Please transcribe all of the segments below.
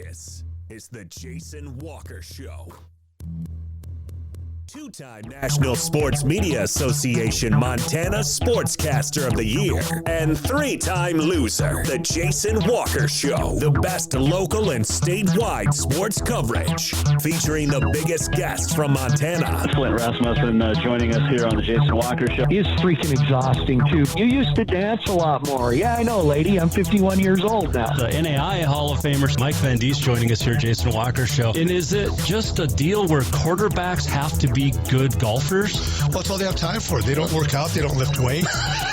This is the Jason Walker Show. Two-time National Sports Media Association Montana Sportscaster of the Year and three-time loser, the Jason Walker Show. The best local and statewide sports coverage, featuring the biggest guests from Montana. Flint Rasmussen joining us here on the Jason Walker Show. He's freaking exhausting, too. You used to dance a lot more. Yeah, I know, lady. I'm 51 years old now. The NAI Hall of Famer Mike Van Diest joining us here, Jason Walker Show. And is it just a deal where quarterbacks have to be good golfers? Well, that's all they have time for. They don't work out. They don't lift weight.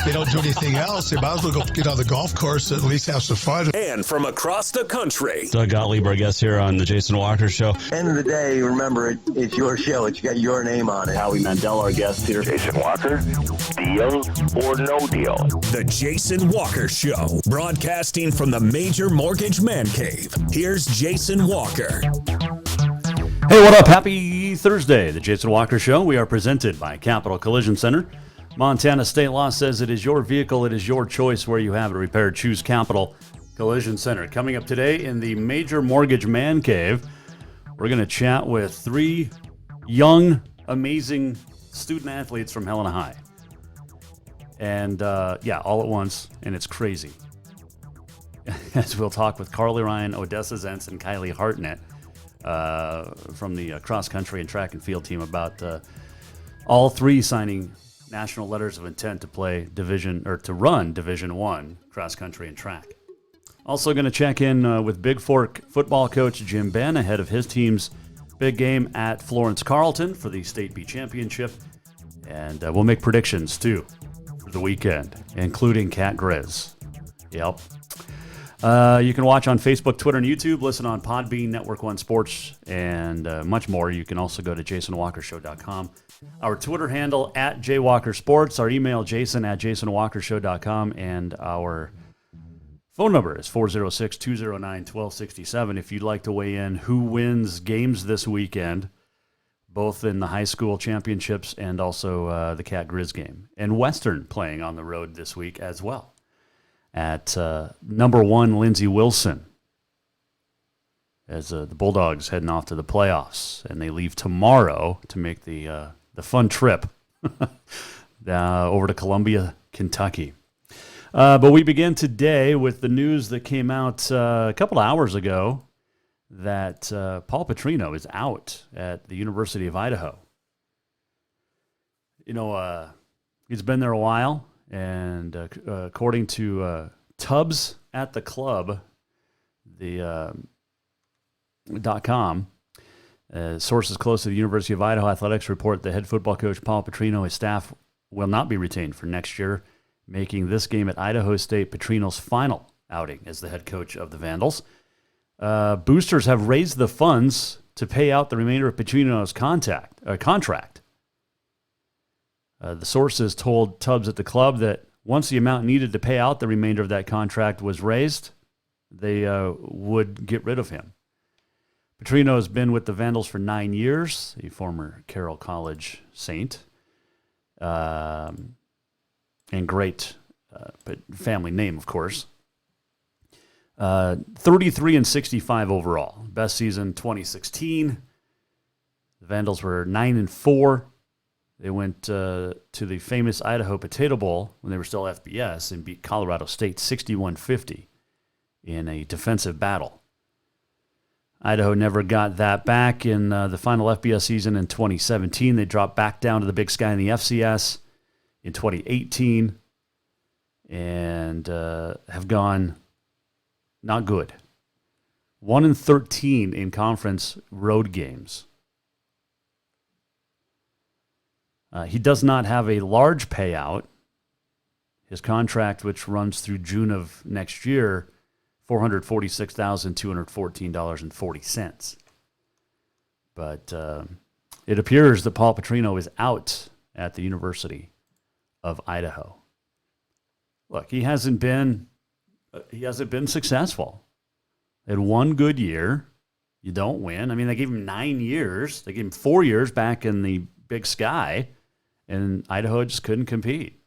They don't do anything else. They might as well go get on the golf course and at least have some fun. And from across the country, Doug Gottlieb, our guest here on the Jason Walker Show. End of the day, remember, it's your show. It's got your name on it. Howie Mandel, our guest here. Jason Walker, deal or no deal? The Jason Walker Show, broadcasting from the Major Mortgage Man Cave. Here's Jason Walker. Hey, what up? Happy Thursday, the Jason Walker Show. We are presented by Capital Collision Center. Montana state law says it is your vehicle, it is your choice where you have it repaired. Choose Capital Collision Center. Coming up today in the Major Mortgage Man Cave, we're going to chat with three young, amazing student athletes from Helena High. And all at once, and it's crazy. As we'll talk with Carly Ryan, Odessa Zentz, and Kylie Hartnett from the cross country and track and field team about all three signing national letters of intent to play to run Division I cross country and track. Also going to check in with Bigfork football coach Jim Benn ahead of his team's big game at Florence Carlton for the State B Championship, and we'll make predictions too for the weekend, including Cat Grizz. Yep. You can watch on Facebook, Twitter, and YouTube, listen on Podbean, Network One Sports, and much more. You can also go to jasonwalkershow.com. Our Twitter handle, @JWalkerSports. Our email, jason@jasonwalkershow.com. And our phone number is 406-209-1267. If you'd like to weigh in who wins games this weekend, both in the high school championships and also the Cat Grizz game. And Western playing on the road this week as well. At number one, Lindsey Wilson, as the Bulldogs heading off to the playoffs, and they leave tomorrow to make the fun trip over to Columbia, Kentucky. But we begin today with the news that came out a couple of hours ago that Paul Petrino is out at the University of Idaho. You know, he's been there a while. And according to Tubbs at the Club, the .com, sources close to the University of Idaho Athletics report the head football coach Paul Petrino and his staff will not be retained for next year, making this game at Idaho State Petrino's final outing as the head coach of the Vandals. Boosters have raised the funds to pay out the remainder of Petrino's contract. The sources told Tubbs at the Club that once the amount needed to pay out the remainder of that contract was raised, they would get rid of him. Petrino has been with the Vandals for 9 years, a former Carroll College Saint, and great family name, of course. 33-65 overall. Best season 2016. The Vandals were 9-4. They went to the famous Idaho Potato Bowl when they were still FBS and beat Colorado State 61-50 in a defensive battle. Idaho never got that back in the final FBS season in 2017. They dropped back down to the Big Sky in the FCS in 2018 and have gone not good. 1-13 in conference road games. He does not have a large payout. His contract, which runs through June of next year, $446,214.40. But it appears that Paul Petrino is out at the University of Idaho. Look, he hasn't been successful. They had one good year. You don't win. I mean, they gave him 9 years. They gave him 4 years back in the Big Sky. And Idaho just couldn't compete.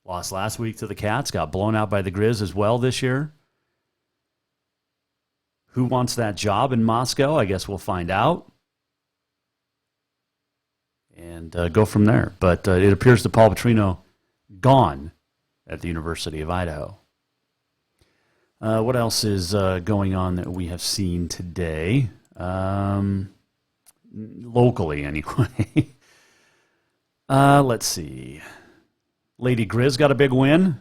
Lost last week to the Cats, got blown out by the Grizz as well this year. Who wants that job in Moscow? I guess we'll find out and go from there. But it appears that Paul Petrino gone at the University of Idaho. What else is going on that we have seen today? Locally, anyway. Let's see. Lady Grizz got a big win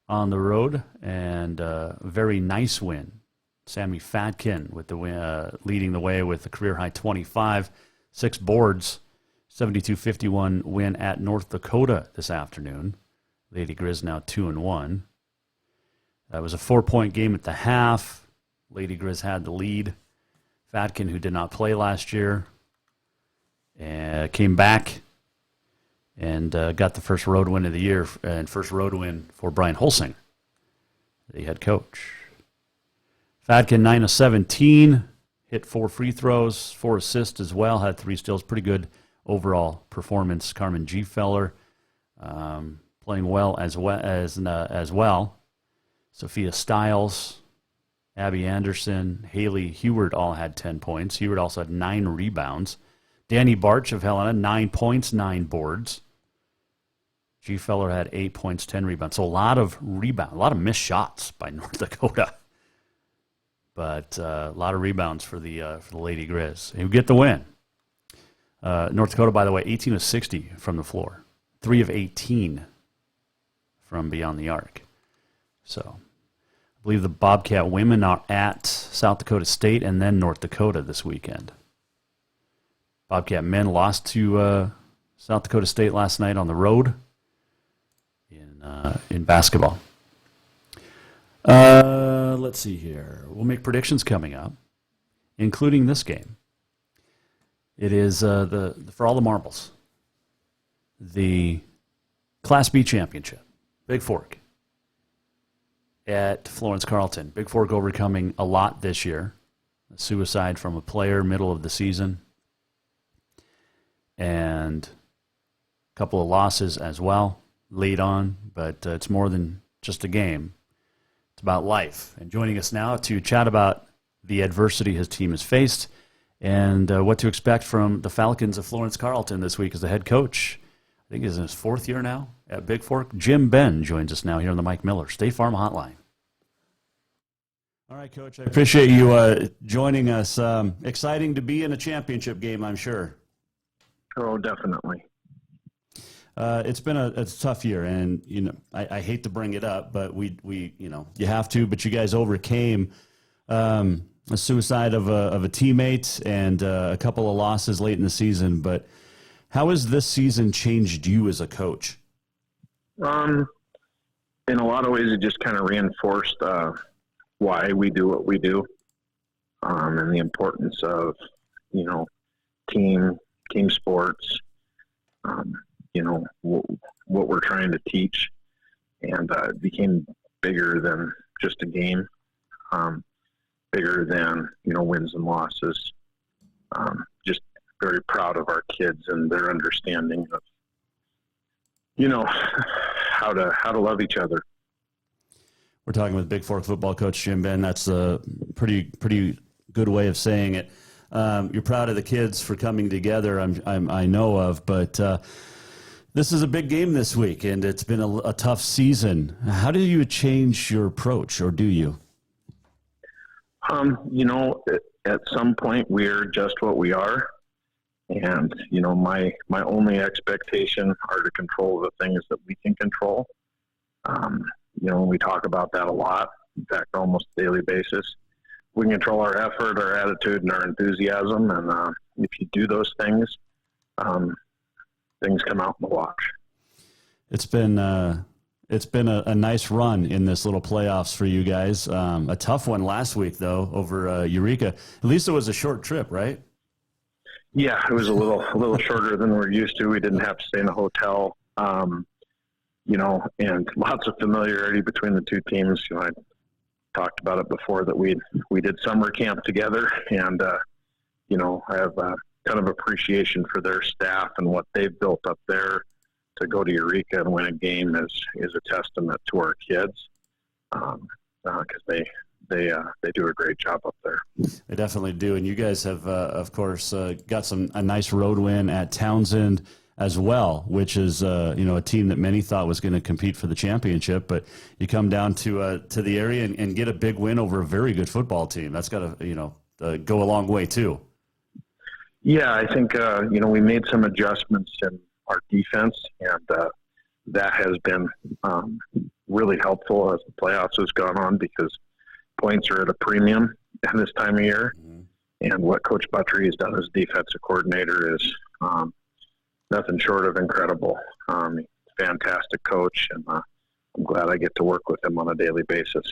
on the road, and a very nice win. Sammy Fatkin with the win, leading the way with a career-high 25, 6 boards, 72-51 win at North Dakota this afternoon. Lady Grizz now 2-1. That was a 4-point game at the half. Lady Grizz had the lead. Fatkin, who did not play last year, came back and got the first road win of the year and first road win for Brian Holsinger, the head coach. Fatkin, 9 of 17, hit 4 free throws, 4 assists as well, had 3 steals. Pretty good overall performance. Carmen Gfeller playing well as well. Sophia Stiles, Abby Anderson, Haley Heward all had 10 points. Heward also had 9 rebounds. Danny Barch of Helena, 9 points, 9 boards. Gfeller had 8 points, 10 rebounds. So a lot of rebounds, a lot of missed shots by North Dakota. But a lot of rebounds for the Lady Grizz. Who get the win. North Dakota, by the way, 18 of 60 from the floor. 3 of 18 from beyond the arc. So I believe the Bobcat women are at South Dakota State and then North Dakota this weekend. Bobcat men lost to South Dakota State last night on the road in basketball. Let's see here. We'll make predictions coming up, including this game. It is for all the marbles. The Class B championship, Bigfork at Florence Carlton. Bigfork overcoming a lot this year. A suicide from a player middle of the season. And a couple of losses as well, late on, but it's more than just a game. It's about life. And joining us now to chat about the adversity his team has faced and what to expect from the Falcons of Florence Carlton this week as the head coach. I think he's in his 4th year now at Bigfork. Jim Benn joins us now here on the Mike Miller State Farm Hotline. All right, Coach, I appreciate you joining us. Exciting to be in a championship game, I'm sure. Oh, definitely. It's been a tough year, and I hate to bring it up, but we you have to. But you guys overcame a suicide of a teammate and a couple of losses late in the season. But how has this season changed you as a coach? In a lot of ways, it just kind of reinforced why we do what we do, and the importance of team sports. What we're trying to teach, and it became bigger than just a game, bigger than wins and losses. Just very proud of our kids and their understanding of how to love each other. We're talking with Bigfork football coach Jim Benn. That's a pretty good way of saying it. You're proud of the kids for coming together. I know of, but this is a big game this week, and it's been a tough season. How do you change your approach, or do you? At some point we're just what we are, and my only expectation are to control the things that we can control. We talk about that a lot. In fact, almost daily basis. We can control our effort, our attitude, and our enthusiasm. And if you do those things, things come out in the wash. It's been a nice run in this little playoffs for you guys. A tough one last week, though, over Eureka. At least it was a short trip, right? Yeah, it was a little shorter than we're used to. We didn't have to stay in a hotel, and lots of familiarity between the two teams. I talked about it before that we did summer camp together, and I have a ton of appreciation for their staff and what they've built up there. To go to Eureka and win a game is a testament to our kids, because they do a great job up there. They definitely do. And you guys have, of course, got a nice road win at Townsend as well, which is a team that many thought was going to compete for the championship. But you come down to the area and get a big win over a very good football team. That's got to go a long way too. Yeah, I think we made some adjustments in our defense, and that has been really helpful as the playoffs has gone on, because points are at a premium at this time of year. And what Coach Buttrey has done as defensive coordinator is nothing short of incredible. Fantastic coach, and I'm glad I get to work with him on a daily basis.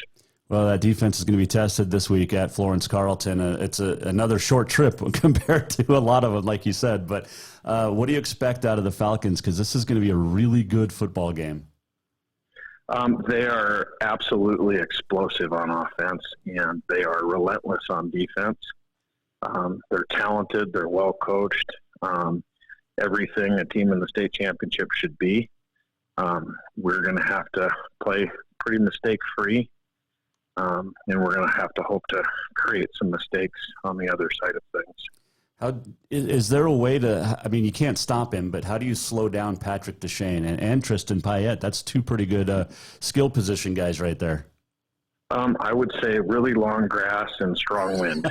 Well, that defense is going to be tested this week at Florence Carlton. It's another short trip compared to a lot of them, like you said. But what do you expect out of the Falcons? Because this is going to be a really good football game. They are absolutely explosive on offense, and they are relentless on defense. They're talented. They're well coached. Everything a team in the state championship should be. We're going to have to play pretty mistake-free. And we're going to have to hope to create some mistakes on the other side of things. How is there a way to? I mean, you can't stop him, but how do you slow down Patrick Deshane and Tristan Payette? That's two pretty good skill position guys right there. I would say really long grass and strong wind.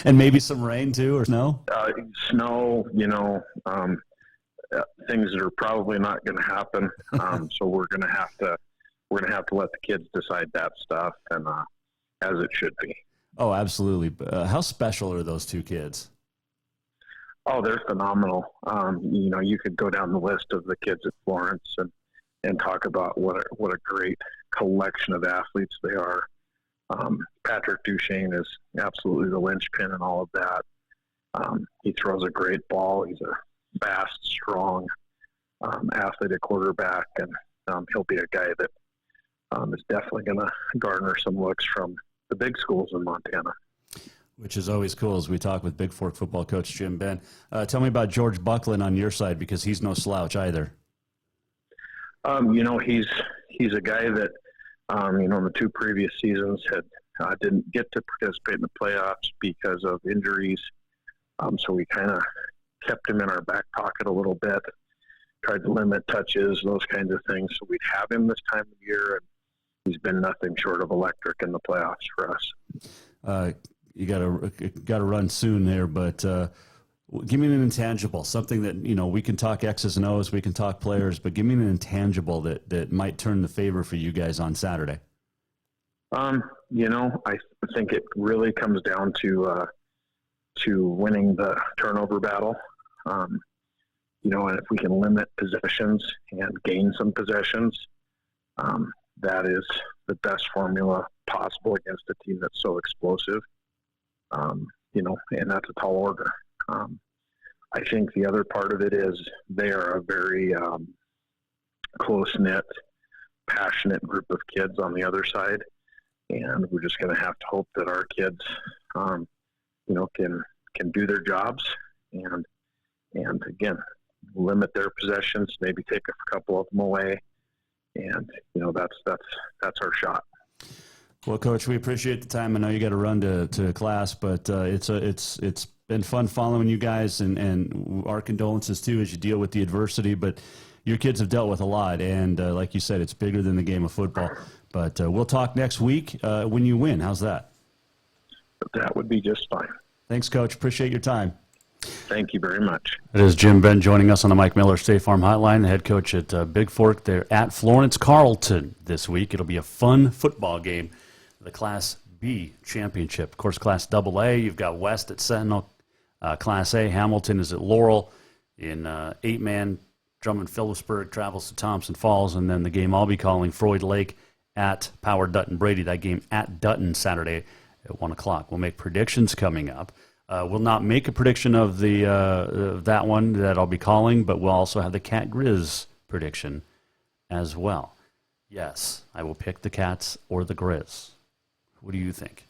And maybe some rain too, or snow? Snow, things that are probably not going to happen. So we're going to have to let the kids decide that stuff, and as it should be. Oh, absolutely. How special are those two kids? Oh, they're phenomenal. You could go down the list of the kids at Florence and talk about what a great collection of athletes they are. Patrick Deshane is absolutely the linchpin in all of that. He throws a great ball. He's a fast, strong, athletic quarterback, and he'll be a guy that is definitely going to garner some looks from the big schools in Montana. Which is always cool as we talk with Bigfork football coach Jim Benn. Tell me about George Buckland on your side, because he's no slouch either. He's a guy that, the two previous seasons didn't get to participate in the playoffs because of injuries. So we kind of kept him in our back pocket a little bit, tried to limit touches, those kinds of things. So we'd have him this time of year, and he's been nothing short of electric in the playoffs for us. You got to run soon there, but give me an intangible, something that we can talk X's and O's, we can talk players, but give me an intangible that might turn the favor for you guys on Saturday. I think it really comes down to winning the turnover battle. And if we can limit possessions and gain some possessions, that is the best formula possible against a team that's so explosive. And that's a tall order. I think the other part of it is they are a very close-knit, passionate group of kids on the other side, and we're just going to have to hope that our kids, can do their jobs and again, limit their possessions, maybe take a couple of them away, and that's our shot. Well, Coach, we appreciate the time. I know you got to run to class, but it's been fun following you guys, and our condolences too as you deal with the adversity. But your kids have dealt with a lot, and like you said, it's bigger than the game of football. But we'll talk next week when you win. How's that? That would be just fine. Thanks, Coach. Appreciate your time. Thank you very much. It is Jim Benn joining us on the Mike Miller State Farm Hotline, the head coach at Bigfork. They're at Florence Carlton this week. It'll be a fun football game, the Class B championship. Of course, Class AA, you've got West at Sentinel. Class A, Hamilton is at Laurel. In 8-man, Drummond-Phillipsburg travels to Thompson Falls. And then the game I'll be calling, Floyd Lake at Power Dutton-Brady. That game at Dutton Saturday at 1 o'clock. We'll make predictions coming up. We'll not make a prediction of that one that I'll be calling, but we'll also have the Cat Grizz prediction as well. Yes, I will pick the Cats or the Grizz. What do you think?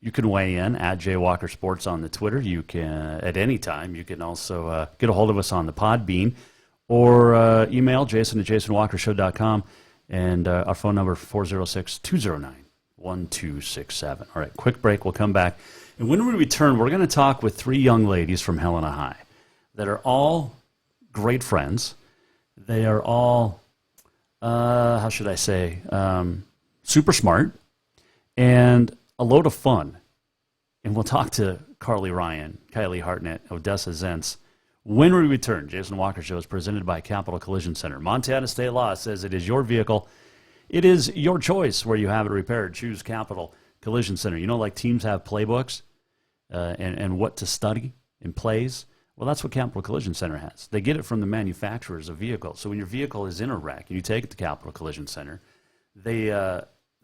You can weigh in at Jay Walker Sports on the Twitter. You can at any time. You can also get a hold of us on the Podbean or email Jason at JasonWalkershow.com. And our phone number, 406-209-1267. All right, quick break. We'll come back. And when we return, we're going to talk with three young ladies from Helena High that are all great friends. They are all, how should I say, super smart and a load of fun. And we'll talk to Carly Ryan, Kylie Hartnett, Odessa Zentz. When we return, Jason Walker Show is presented by Capital Collision Center. Montana state law says it is your vehicle. It is your choice where you have it repaired. Choose Capital Collision Center. You know, like teams have playbooks and what to study in plays? Well, that's what Capital Collision Center has. They get it from the manufacturers of vehicles. So when your vehicle is in a wreck and you take it to Capital Collision Center, they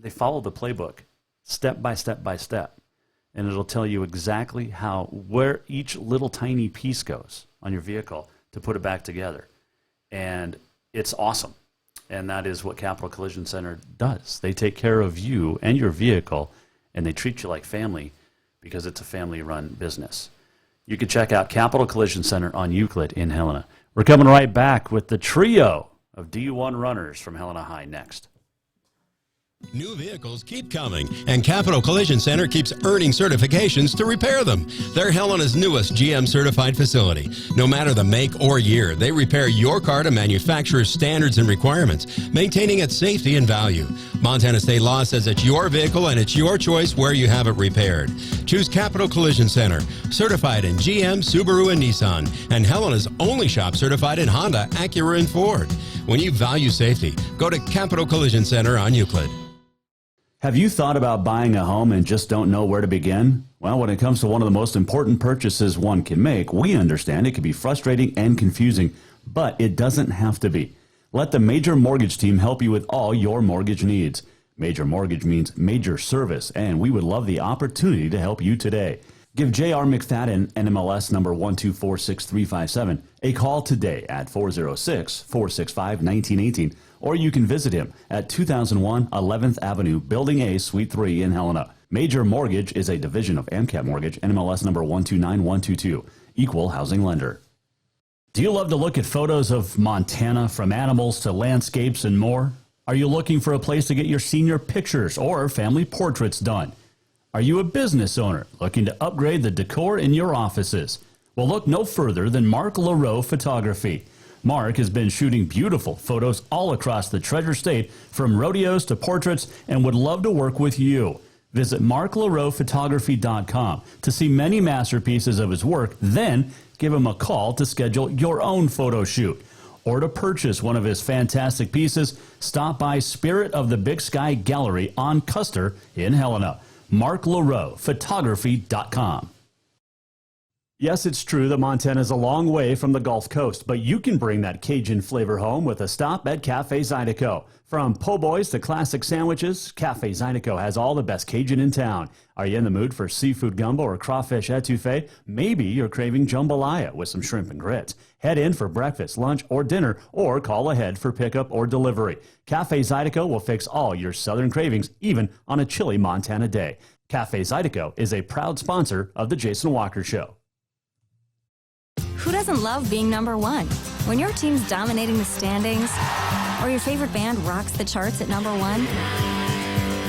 follow the playbook step by step by step. And it'll tell you exactly where each little tiny piece goes on your vehicle to put it back together. And it's awesome. And that is what Capital Collision Center does. They take care of you and your vehicle, and they treat you like family because it's a family-run business. You can check out Capital Collision Center on Euclid in Helena. We're coming right back with the trio of D1 runners from Helena High next. New vehicles keep coming, and Capital Collision Center keeps earning certifications to repair them. They're Helena's newest GM-certified facility. No matter the make or year, they repair your car to manufacturer's standards and requirements, maintaining its safety and value. Montana state law says it's your vehicle, and it's your choice where you have it repaired. Choose Capital Collision Center, certified in GM, Subaru, and Nissan, and Helena's only shop certified in Honda, Acura, and Ford. When you value safety, go to Capital Collision Center on Euclid. Have you thought about buying a home and just don't know where to begin? Well, when it comes to one of the most important purchases one can make, we understand it can be frustrating and confusing, but it doesn't have to be. Let the Major Mortgage team help you with all your mortgage needs. Major Mortgage means major service, and we would love the opportunity to help you today. Give J.R. McFadden, NMLS number 1246357, a call today at 406-465-1918, or you can visit him at 2001 11th Avenue, Building A, Suite 3 in Helena. Major Mortgage is a division of AMCAP Mortgage, NMLS number 129122, equal housing lender. Do you love to look at photos of Montana, from animals to landscapes and more? Are you looking for a place to get your senior pictures or family portraits done? Are you a business owner looking to upgrade the decor in your offices? Well, look no further than Mark LaRoe Photography. Mark has been shooting beautiful photos all across the Treasure State, from rodeos to portraits, and would love to work with you. Visit marklaroephotography.com to see many masterpieces of his work, then give him a call to schedule your own photo shoot. Or to purchase one of his fantastic pieces, stop by Spirit of the Big Sky Gallery on Custer in Helena. marklaroephotography.com. Yes, it's true that Montana is a long way from the Gulf Coast, but you can bring that Cajun flavor home with a stop at Cafe Zydeco. From po' boys to classic sandwiches, Cafe Zydeco has all the best Cajun in town. Are you in the mood for seafood gumbo or crawfish etouffee? Maybe you're craving jambalaya with some shrimp and grits. Head in for breakfast, lunch, or dinner, or call ahead for pickup or delivery. Cafe Zydeco will fix all your southern cravings, even on a chilly Montana day. Cafe Zydeco is a proud sponsor of The Jason Walker Show. Who doesn't love being number one? When your team's dominating the standings, or your favorite band rocks the charts at number one,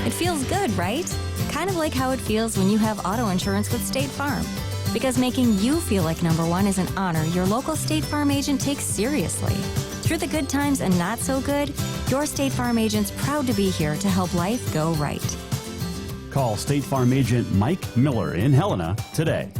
it feels good, right? Kind of like how it feels when you have auto insurance with State Farm. Because making you feel like number one is an honor your local State Farm agent takes seriously. Through the good times and not so good, your State Farm agent's proud to be here to help life go right. Call State Farm agent Mike Miller in Helena today.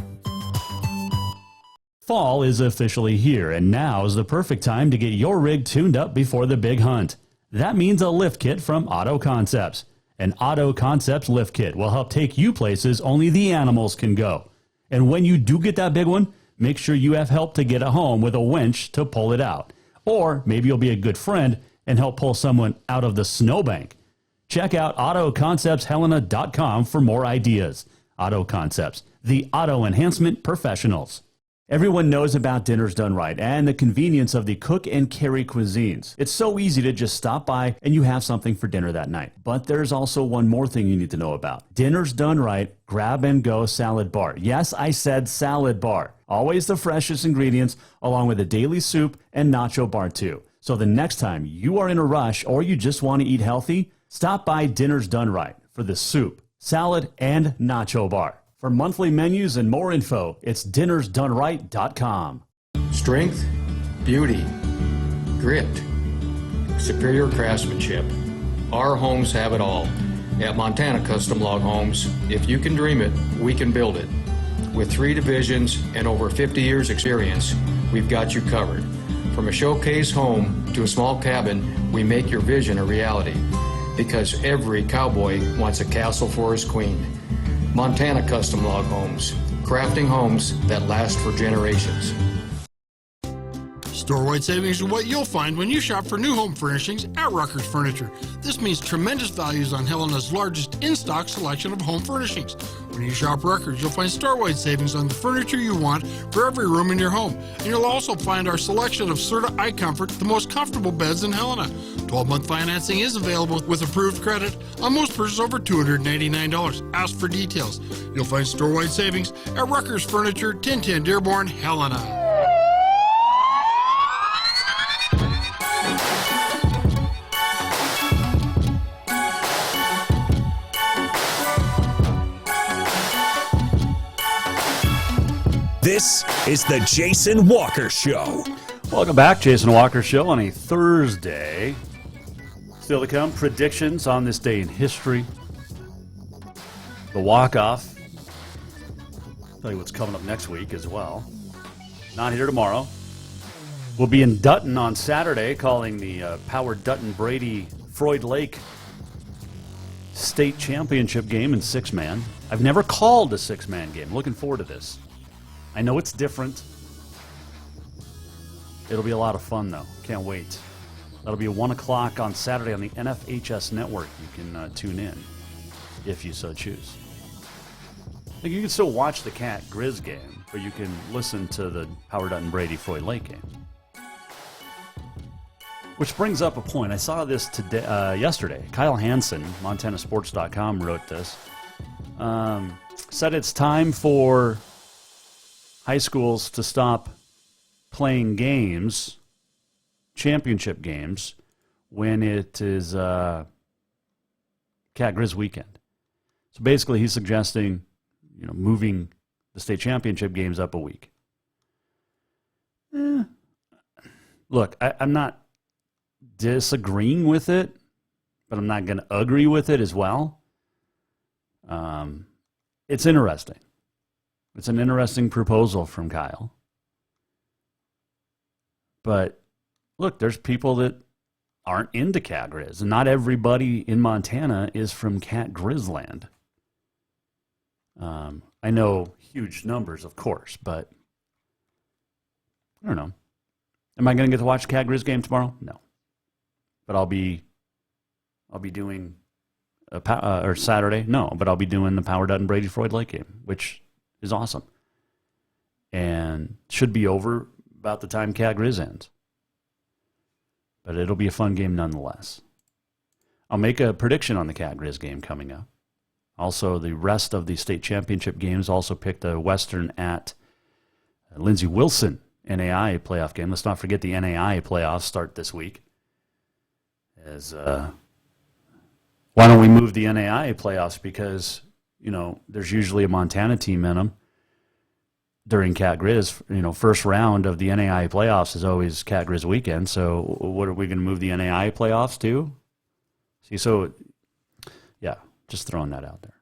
Fall is officially here, and now is the perfect time to get your rig tuned up before the big hunt. That means a lift kit from Auto Concepts. An Auto Concepts lift kit will help take you places only the animals can go. And when you do get that big one, make sure you have help to get it home with a winch to pull it out. Or maybe you'll be a good friend and help pull someone out of the snowbank. Check out AutoConceptsHelena.com for more ideas. Auto Concepts, the auto enhancement professionals. Everyone knows about Dinners Done Right and the convenience of the cook and carry cuisines. It's so easy to just stop by and you have something for dinner that night. But there's also one more thing you need to know about. Dinners Done Right Grab and Go Salad Bar. Yes, I said salad bar. Always the freshest ingredients, along with a daily soup and nacho bar too. So the next time you are in a rush or you just want to eat healthy, stop by Dinner's Done Right for the soup, salad, and nacho bar. For monthly menus and more info, it's dinnersdoneright.com. Strength, beauty, grit, superior craftsmanship. Our homes have it all. At Montana Custom Log Homes, if you can dream it, we can build it. With 3 divisions and over 50 years experience, we've got you covered. From a showcase home to a small cabin, we make your vision a reality. Because every cowboy wants a castle for his queen. Montana Custom Log Homes, crafting homes that last for generations. Store-wide savings are what you'll find when you shop for new home furnishings at Rucker's Furniture. This means tremendous values on Helena's largest in-stock selection of home furnishings. When you shop Rucker's, you'll find store-wide savings on the furniture you want for every room in your home. And you'll also find our selection of Serta iComfort, the most comfortable beds in Helena. 12-month financing is available with approved credit on most purchases over $289. Ask for details. You'll find store-wide savings at Rucker's Furniture, 1010 Dearborn, Helena. This is the Jason Walker Show. Welcome back, Jason Walker Show on a Thursday. Still to come, predictions on this day in history. The walk-off. Tell you what's coming up next week as well. Not here tomorrow. We'll be in Dutton on Saturday calling the Power Dutton-Brady Freud Lake state championship game in 6-man. I've never called a 6-man game. Looking forward to this. I know it's different. It'll be a lot of fun, though. Can't wait. That'll be at 1 o'clock on Saturday on the NFHS network. You can tune in if you so choose. Like, you can still watch the Cat Grizz game, but you can listen to the Howard Dutton Brady Freud Lake game. Which brings up a point. I saw this today, yesterday. Kyle Hansen, MontanaSports.com, wrote this. Said it's time for high schools to stop playing games, championship games, when it is Cat Grizz weekend. So basically, he's suggesting, moving the state championship games up a week. Look, I'm not disagreeing with it, but I'm not going to agree with it as well. It's interesting. It's an interesting proposal from Kyle. But look, there's people that aren't into Cat Grizz. And not everybody in Montana is from Cat Grizz land. I know huge numbers, of course, but I don't know. Am I going to get to watch the Cat Grizz game tomorrow? No. But I'll be doing or Saturday? No, but I'll be doing the Power Dutton Brady Freud Lake game, which is awesome. And should be over about the time Cat Grizz ends. But it'll be a fun game nonetheless. I'll make a prediction on the Cat Grizz game coming up. Also, the rest of the state championship games also picked a Western at Lindsey Wilson NAI playoff game. Let's not forget the NAI playoffs start this week. Why don't we move the NAI playoffs? Because there's usually a Montana team in them during Cat Grizz. First round of the NAI playoffs is always Cat Grizz weekend. So what are we going to move the NAI playoffs to? See, so, yeah, just throwing that out there.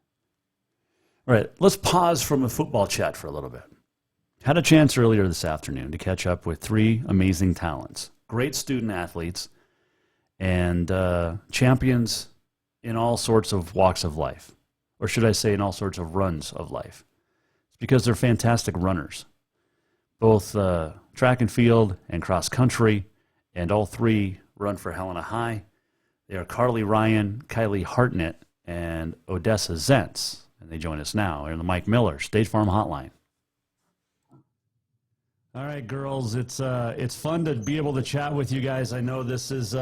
All right, let's pause from the football chat for a little bit. Had a chance earlier this afternoon to catch up with 3 amazing talents, great student athletes, and champions in all sorts of walks of life. Or should I say in all sorts of runs of life. It's because they're fantastic runners. Both track and field and cross country, and all 3 run for Helena High. They are Carly Ryan, Kylie Hartnett, and Odessa Zentz. And they join us now. They're in the Mike Miller State Farm Hotline. All right, girls, it's fun to be able to chat with you guys. I know this is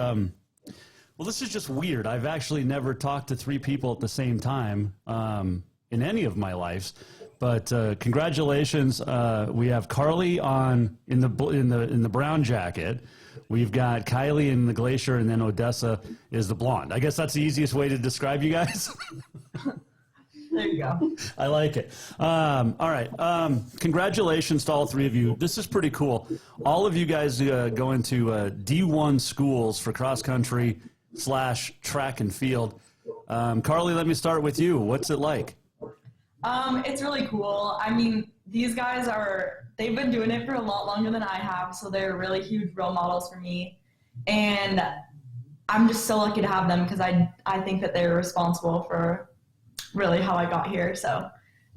this is just weird. I've actually never talked to 3 people at the same time in any of my lives. But congratulations. We have Carly in the brown jacket. We've got Kylie in the glacier, and then Odessa is the blonde. I guess that's the easiest way to describe you guys. There you go. I like it. All right. Congratulations to all three of you. This is pretty cool. All of you guys go into D1 schools for cross country / track and field. Carly, let me start with you. What's it like? It's really cool. I mean, these guys they've been doing it for a lot longer than I have, so they're really huge role models for me. And I'm just so lucky to have them because I think that they're responsible for really how I got here. So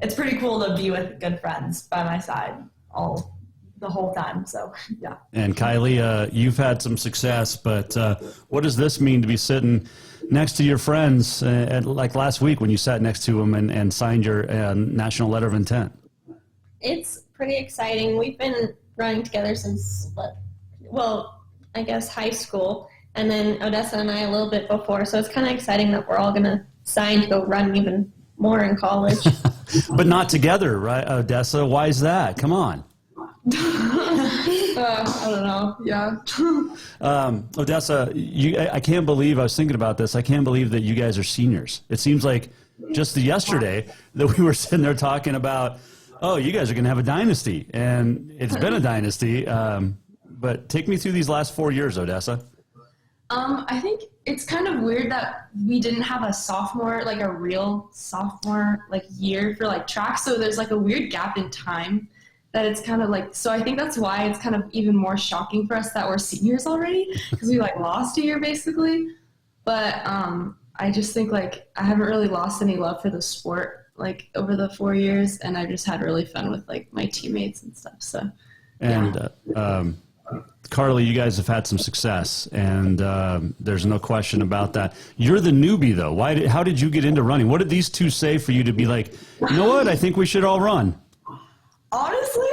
it's pretty cool to be with good friends by my side the whole time. So, yeah. And Kylie, you've had some success, but what does this mean to be sitting next to your friends like last week when you sat next to them and signed your national letter of intent? It's pretty exciting. We've been running together since, I guess high school, and then Odessa and I a little bit before, so it's kind of exciting that we're all going to sign to go run even more in college. But not together, right, Odessa? Why is that? Come on. I don't know. Yeah. Odessa, I can't believe, I was thinking about this, I can't believe that you guys are seniors. It seems like just yesterday that we were sitting there talking about, oh, you guys are going to have a dynasty. And it's been a dynasty. But take me through these last 4 years, Odessa. I think it's kind of weird that we didn't have a real sophomore year for track. So there's a weird gap in time that it's kind of so I think that's why it's kind of even more shocking for us that we're seniors already, because we lost a year basically. But I just think I haven't really lost any love for the sport over the 4 years, and I've just had really fun with my teammates and stuff. So. And Carly, you guys have had some success, and there's no question about that. You're the newbie, though. How did you get into running? What did these two say for you to be like, you know what, I think we should all run? Honestly,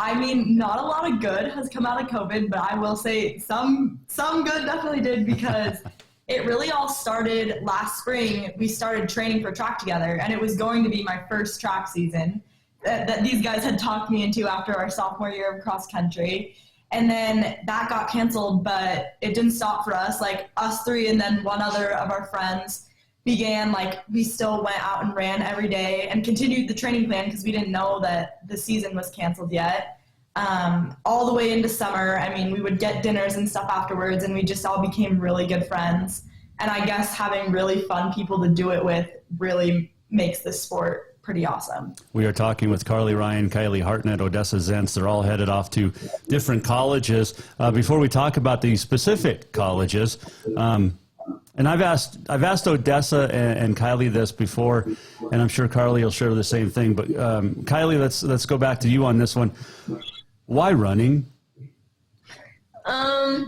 I mean, not a lot of good has come out of COVID, but I will say some good definitely did, because it really all started last spring. We started training for track together, and it was going to be my first track season that these guys had talked me into after our sophomore year of cross country. And then that got canceled, but it didn't stop for us. Us three and then one other of our friends began, we still went out and ran every day and continued the training plan because we didn't know that the season was canceled yet. All the way into summer, I mean, we would get dinners and stuff afterwards, and we just all became really good friends. And I guess having really fun people to do it with really makes this sport pretty awesome. We are talking with Carly Ryan, Kylie Hartnett, Odessa Zentz. They're all headed off to different colleges. Before we talk about the specific colleges, and I've asked Odessa and Kylie this before, and I'm sure Carly will share the same thing. But Kylie, let's go back to you on this one. Why running? A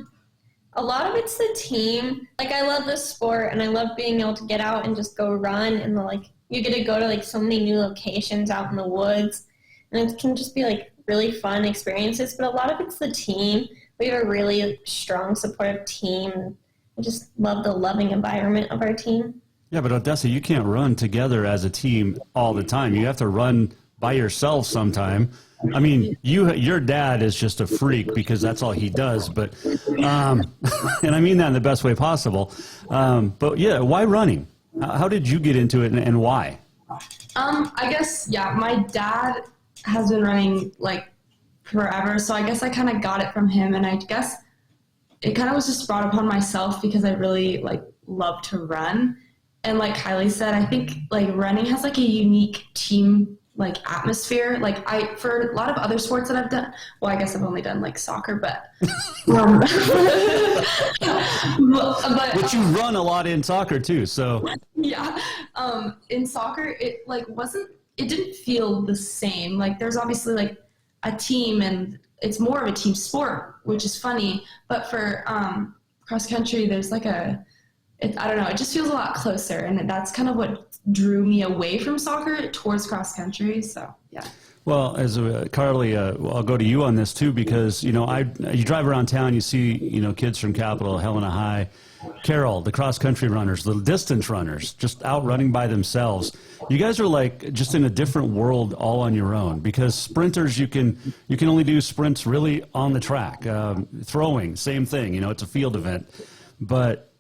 lot of it's the team. I love this sport, and I love being able to get out and just go run, and you get to go to so many new locations out in the woods, and it can just be really fun experiences. But a lot of it's the team. We have a really strong, supportive team. I just love the loving environment of our team. Yeah, but Odessa, you can't run together as a team all the time. You have to run by yourself sometime. I mean, your dad is just a freak because that's all he does. But and I mean that in the best way possible. But yeah, why running? How did you get into it, and why? I guess, my dad has been running forever, so I guess I kind of got it from him, and I guess it kind of was just brought upon myself because I really love to run. And like Kylie said, I think running has a unique team atmosphere. For a lot of other sports that I've done, well, I guess I've only done soccer, but but you run a lot in soccer too, so yeah. In soccer, it didn't feel the same. There's obviously a team, and it's more of a team sport, which is funny. But for cross country, there's I don't know, it just feels a lot closer, and that's kind of what drew me away from soccer towards cross country. So yeah. Well, as Carly, I'll go to you on this too, because you drive around town, you see kids from Capital, Helena High, Carroll, the cross country runners, the distance runners, just out running by themselves. You guys are like just in a different world, all on your own. Because sprinters, you can only do sprints really on the track. Throwing, same thing. It's a field event, but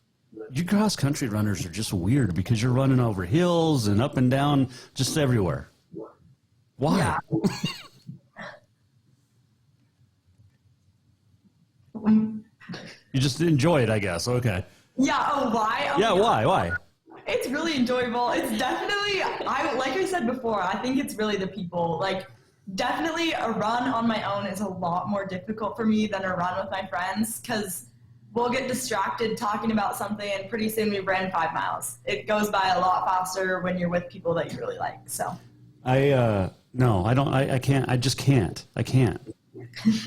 you cross country runners are just weird because you're running over hills and up and down, just everywhere. Why? Yeah. You just enjoy it, I guess. Okay. Yeah. Oh, why? Oh, yeah. Why? It's really enjoyable. It's definitely, like I said before, I think it's really the people. Like, definitely a run on my own is a lot more difficult for me than a run with my friends, because we'll get distracted talking about something and pretty soon we've ran 5 miles. It goes by a lot faster when you're with people that you really like. So. No, I don't. I can't. I just can't. I can't.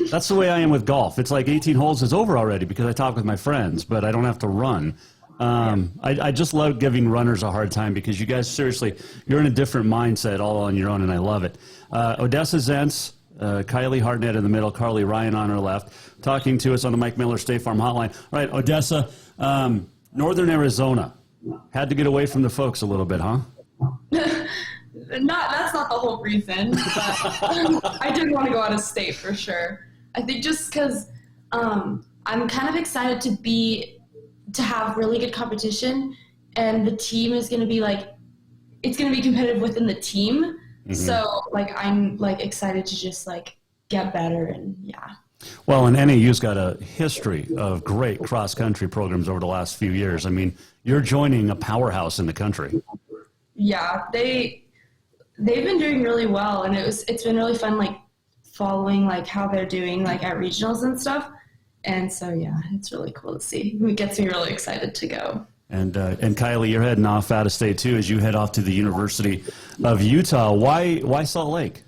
That's the way I am with golf. It's like 18 holes is over already because I talk with my friends, but I don't have to run. I just love giving runners a hard time because you guys, seriously, you're in a different mindset all on your own, and I love it. Odessa Zentz, Kylie Hartnett in the middle, Carly Ryan on her left, talking to us on the Mike Miller State Farm Hotline. All right, Odessa, Northern Arizona. Had to get away from the folks a little bit, huh? That's not the whole reason, but I did want to go out of state for sure. I think just because I'm kind of excited to have really good competition, and the team is going to be it's going to be competitive within the team. Mm-hmm. So I'm excited to just get better, and yeah. Well, and NAU's got a history of great cross-country programs over the last few years. I mean, you're joining a powerhouse in the country. Yeah, they've been doing really well, and it's been really fun following how they're doing at regionals and stuff. And so yeah, it's really cool to see. It gets me really excited to go. And Kylie, you're heading off out of state too as you head off to the University of Utah. Why Salt Lake?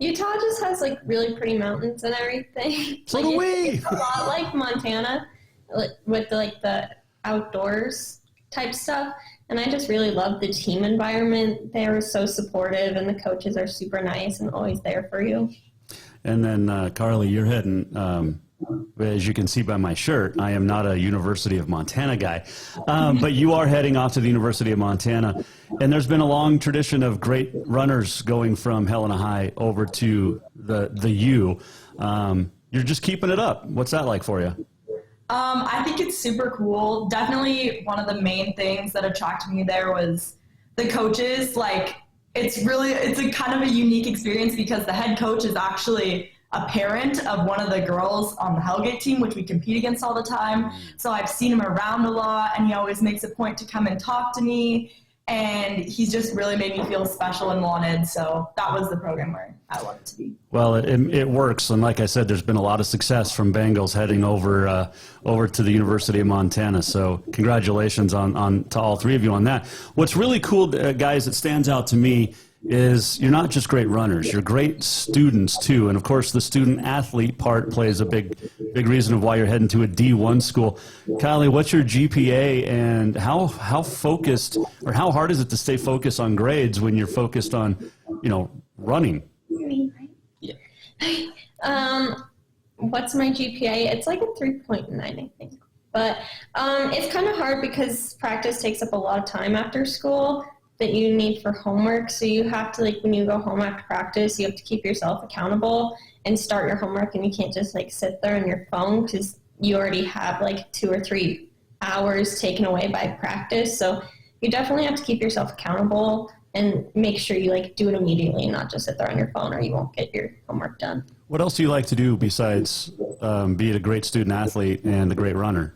Utah just has really pretty mountains and everything. So do we. It's a lot like Montana with the outdoors type stuff. And I just really love the team environment. They are so supportive, and the coaches are super nice and always there for you. And then, Carly, you're heading, as you can see by my shirt, I am not a University of Montana guy, but you are heading off to the University of Montana. And there's been a long tradition of great runners going from Helena High over to the U. You're just keeping it up. What's that like for you? I think it's super cool. Definitely one of the main things that attracted me there was the coaches. It's a kind of a unique experience because the head coach is actually a parent of one of the girls on the Hellgate team, which we compete against all the time. So I've seen him around a lot, and he always makes a point to come and talk to me. And he's just really made me feel special and wanted. So that was the program where I wanted to be. Well, it works. And like I said, there's been a lot of success from Bengals heading over to the University of Montana. So congratulations to all three of you on that. What's really cool, guys, that stands out to me is you're not just great runners, you're great students too. And of course, the student athlete part plays a big reason of why you're heading to a D1 school. Kylie, what's your GPA, and how focused, or how hard is it to stay focused on grades when you're focused on, running? Yeah. What's my GPA? It's a 3.9, I think. But it's kind of hard because practice takes up a lot of time after school that you need for homework. So you have to, when you go home after practice, you have to keep yourself accountable and start your homework, and you can't just sit there on your phone because you already have 2 or 3 hours taken away by practice. So you definitely have to keep yourself accountable and make sure you do it immediately and not just sit there on your phone, or you won't get your homework done. What else do you like to do besides being a great student athlete and a great runner?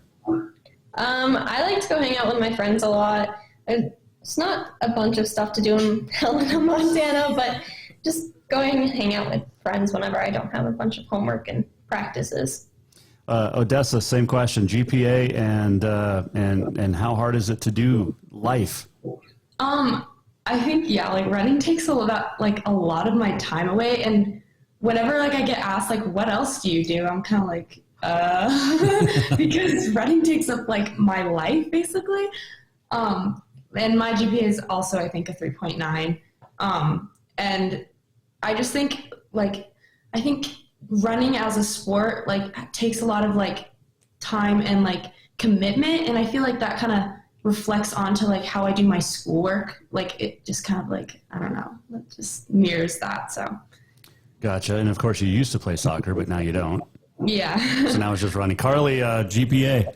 I like to go hang out with my friends a lot. It's not a bunch of stuff to do in Helena, Montana, but just going and hang out with friends whenever I don't have a bunch of homework and practices. Odessa, same question. GPA and how hard is it to do life? I think running takes a lot of my time away, and whenever I get asked what else do you do, I'm kind of because running takes up my life basically. And my GPA is also, I think, a 3.9. And I just think I think running as a sport takes a lot of time and commitment, and I feel like that kind of reflects onto how I do my schoolwork. It just kind of I don't know, it just mirrors that. So Gotcha. And of course you used to play soccer, but now you don't. Yeah. So now it's just running. Carly, GPA.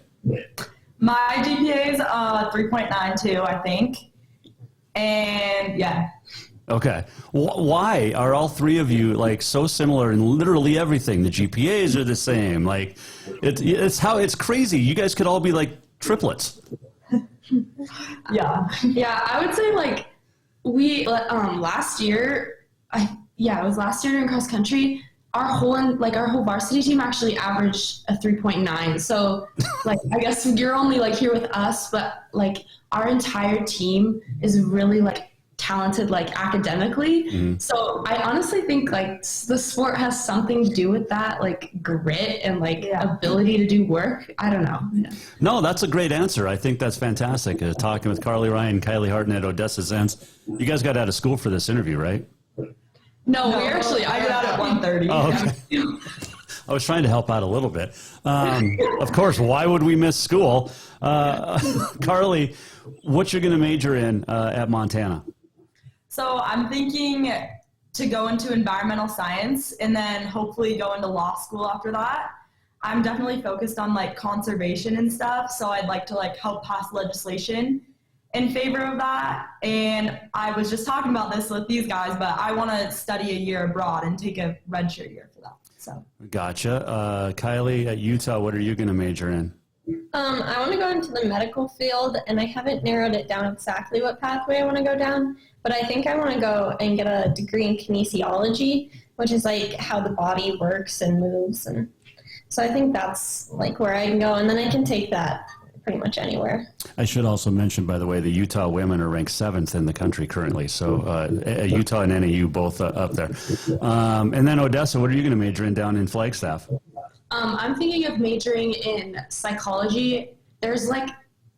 My GPA is 3.92, I think. And yeah. Okay. Why are all three of you so similar in literally everything? The GPAs are the same. It's crazy. You guys could all be triplets. Yeah. Yeah, I would say we last year, it was last year in cross country, our whole varsity team actually averaged a 3.9. So I guess you're only here with us, but our entire team is really talented academically. Mm-hmm. So I honestly think the sport has something to do with that, grit and ability to do work. I don't know. Yeah. No, that's a great answer. I think that's fantastic. Talking with Carly Ryan, Kylie Hartnett, Odessa Zentz. You guys got out of school for this interview, right? No, we actually I got out at 1:30. Oh, okay. I was trying to help out a little bit. Of course, why would we miss school? Carly, what you're going to major in at Montana? So I'm thinking to go into environmental science and then hopefully go into law school after that. I'm definitely focused on conservation and stuff. So I'd like to help pass legislation in favor of that. And I was just talking about this with these guys, but I want to study a year abroad and take a redshirt year for that. So. Gotcha. Kylie, at Utah, what are you going to major in? I want to go into the medical field, and I haven't narrowed it down exactly what pathway I want to go down, but I think I want to go and get a degree in kinesiology, which is how the body works and moves. And so I think that's where I can go, and then I can take that pretty much anywhere. I should also mention, by the way, the Utah women are ranked 7th in the country currently. So Utah and NAU both up there. And then Odessa, what are you going to major in down in Flagstaff? I'm thinking of majoring in psychology. There's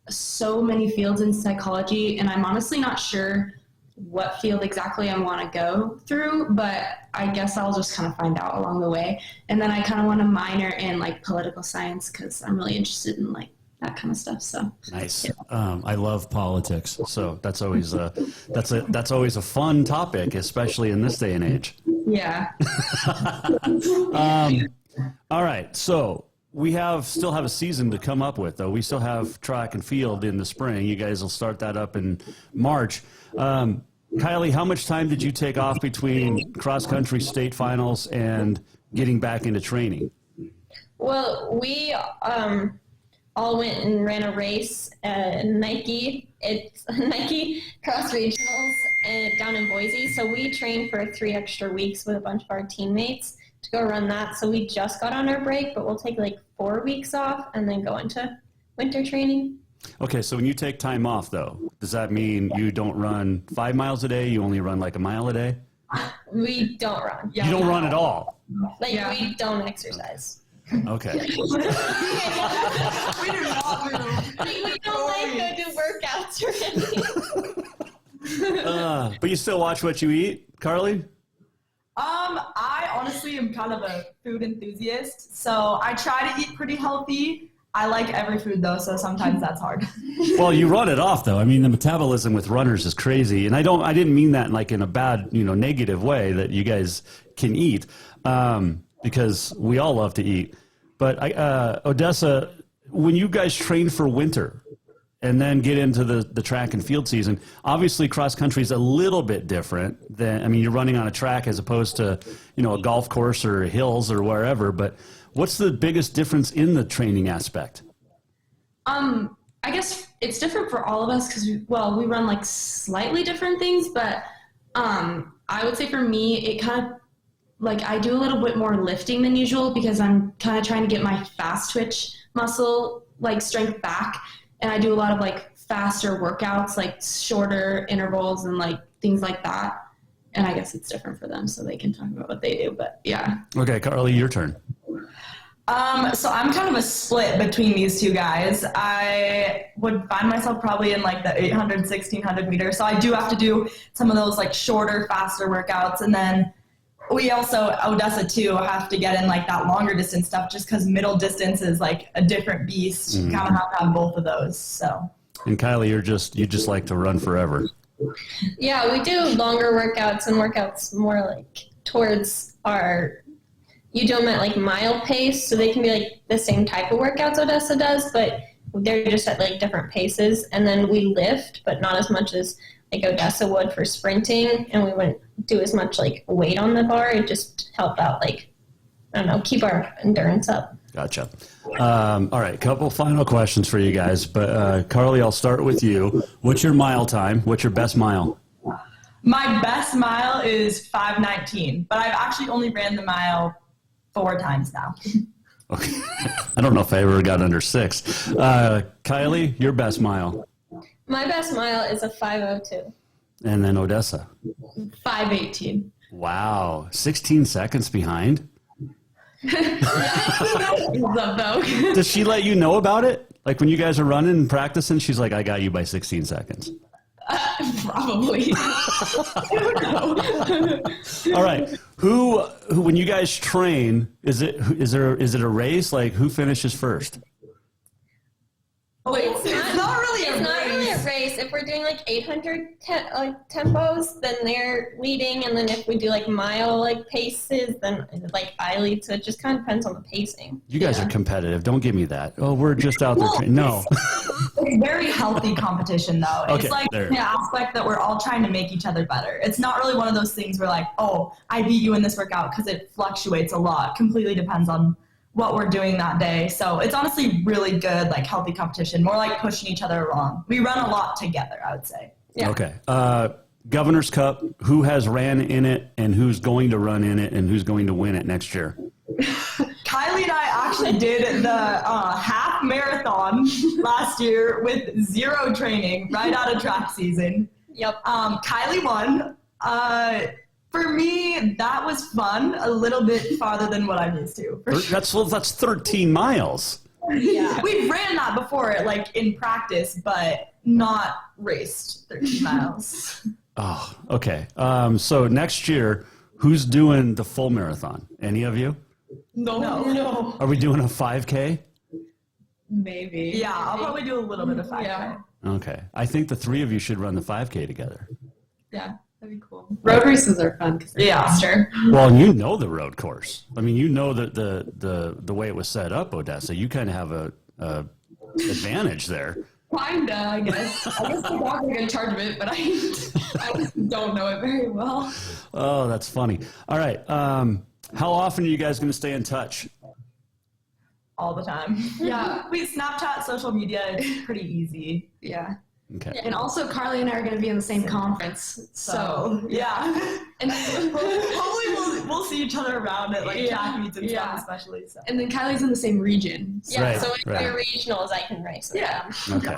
so many fields in psychology, and I'm honestly not sure what field exactly I want to go through, but I guess I'll just kind of find out along the way. And then I kind of want to minor in political science because I'm really interested in that kind of stuff. So nice. Yeah. I love politics, so that's always that's always a fun topic, especially in this day and age. Yeah. All right, so we still have a season to come up with, though. We still have track and field in the spring. You guys will start that up in March. Kylie, how much time did you take off between cross-country state finals and getting back into training? Well, we all went and ran a race at Nike. It's Nike Cross Regionals down in Boise. So we trained for 3 extra weeks with a bunch of our teammates to go run that. So we just got on our break, but we'll take 4 weeks off and then go into winter training. Okay, so when you take time off, though, does that mean you don't run 5 miles a day? You only run 1 mile a day? We don't run. You don't run at all? We don't exercise. Okay. We do not move. We don't go do workouts or anything. But you still watch what you eat, Carly? I honestly am kind of a food enthusiast, so I try to eat pretty healthy. I like every food, though, so sometimes that's hard. Well, you run it off, though. I mean, the metabolism with runners is crazy, and I didn't mean that in a bad, negative way that you guys can eat, because we all love to eat. But Odessa, when you guys train for winter and then get into the track and field season, obviously cross country is a little bit different than, you're running on a track as opposed to, a golf course or hills or wherever, but what's the biggest difference in the training aspect? I guess it's different for all of us because we run slightly different things, but I would say for me, it kind of I do a little bit more lifting than usual because I'm kind of trying to get my fast twitch muscle strength back. And I do a lot of faster workouts, shorter intervals and things like that. And I guess it's different for them, so they can talk about what they do. But yeah. Okay, Carly, your turn. So I'm kind of a split between these two guys. I would find myself probably in the 800, 1600 meters. So I do have to do some of those shorter, faster workouts. And then we also, Odessa too, have to get in like that longer distance stuff just because middle distance is like a different beast. You kind of have to have both of those. So. And Kylie, you just like to run forever. Yeah, we do longer workouts and workouts more like towards you do them at like mile pace, so they can be like the same type of workouts Odessa does, but they're just at like different paces. And then we lift, but not as much as like Odessa would for sprinting, and we wouldn't do as much like weight on the bar. It just helped out, like, I don't know, keep our endurance up. Gotcha. All right, a couple final questions for you guys. But Carly, I'll start with you. What's your mile time? What's your best mile? My best mile is 5:19, but I've actually only ran the mile 4 times now. Okay. I don't know if I ever got under 6. Kylie, your best mile? My best mile is a 5:02. And then Odessa? 5:18. Wow. 16 seconds behind? Does she let you know about it? Like when you guys are running and practicing, she's like, I got you by 16 seconds. Probably. All right. Who when you guys train, is it a race? Like who finishes first? It's not really a race. If we're doing like 800 tempos, then they're leading, and then if we do like mile paces, then like I lead. So it just kind of depends on the pacing. You guys are competitive. Don't give me that. Oh, we're just out there training. No. It's very healthy competition, though. Okay, it's like the aspect that we're all trying to make each other better. It's not really one of those things where like, oh, I beat you in this workout, because it fluctuates a lot. Completely depends on what we're doing that day. So it's honestly really good, like healthy competition, more like pushing each other along. We run a lot together, I would say. Yeah. Okay. Governor's Cup, who has ran in it and who's going to run in it and who's going to win it next year? Kylie and I actually did the half marathon last year with 0 training right out of track season. Yep. Kylie won. For me, that was fun, a little bit farther than what I'm used to. That's 13 miles. Yeah. We've ran that before, like in practice, but not raced 13 miles. Oh, okay. So next year, who's doing the full marathon? Any of you? No. Are we doing a 5K? Maybe. Yeah, I'll probably do a little bit of 5K. Yeah. Okay. I think the 3 of you should run the 5K together. Yeah, that'd be cool. Road races are fun because they're faster. Well, and you know the road course. I mean, you know the way it was set up, Odessa. You kind of have a advantage there. Kinda, I guess. I guess the dogs are in charge of it, but I just don't know it very well. Oh, that's funny. All right. How often are you guys going to stay in touch? All the time. Yeah. We Snapchat, social media, it's pretty easy. Yeah. Okay. And also, Carly and I are going to be in the same conference. So yeah. And hopefully we'll see each other around at like track meets and stuff, especially. So. And then Kylie's in the same region. Yeah, right, so if we're regionals, I can race. Yeah. Okay.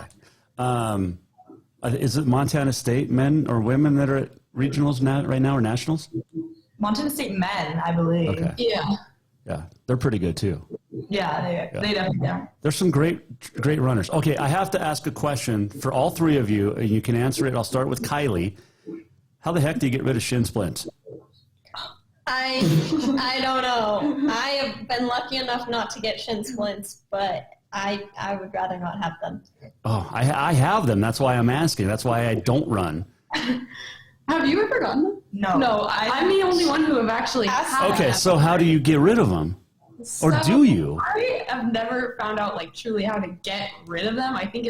Is it Montana State men or women that are at regionals right now or nationals? Montana State men, I believe. Okay. Yeah. Yeah, they're pretty good too. Yeah, they definitely are. There's some great runners. Okay, I have to ask a question for all 3 of you, and you can answer it. I'll start with Kylie. How the heck do you get rid of shin splints? I don't know. I have been lucky enough not to get shin splints, but I would rather not have them. Oh, I have them. That's why I'm asking. That's why I don't run. Have you ever gotten them? No. I'm the only one who have actually had Okay, them. so how do you get rid of them? Or do you? I have never found out truly how to get rid of them. I think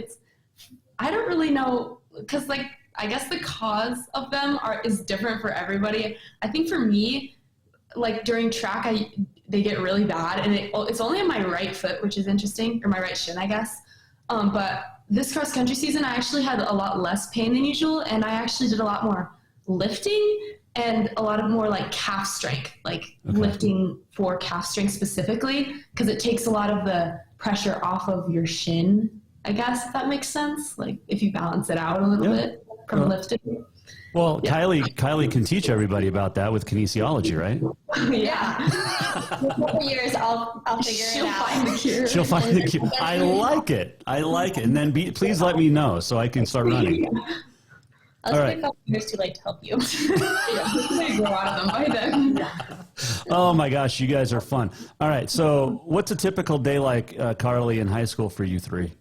I don't really know, because I guess the cause of them is different for everybody. I think for me, during track, they get really bad, and it's only on my right foot, which is interesting, or my right shin, I guess. But this cross country season, I actually had a lot less pain than usual, and I actually did a lot more lifting and a lot of more calf strength, lifting for calf strength specifically, because it takes a lot of the pressure off of your shin, I guess, if that makes sense. If you balance it out a little bit from lifting. Well, yeah. Kylie can teach everybody about that with kinesiology, right? Yeah. In a couple years, I'll figure it out. Find the cure. She'll find the cure. I like it. And then please let me know so I can start running. I'll just be a couple years too late to help you. Maybe grow out of them by then. Oh my gosh, you guys are fun. All right, so what's a typical day like, Carly, in high school for you three?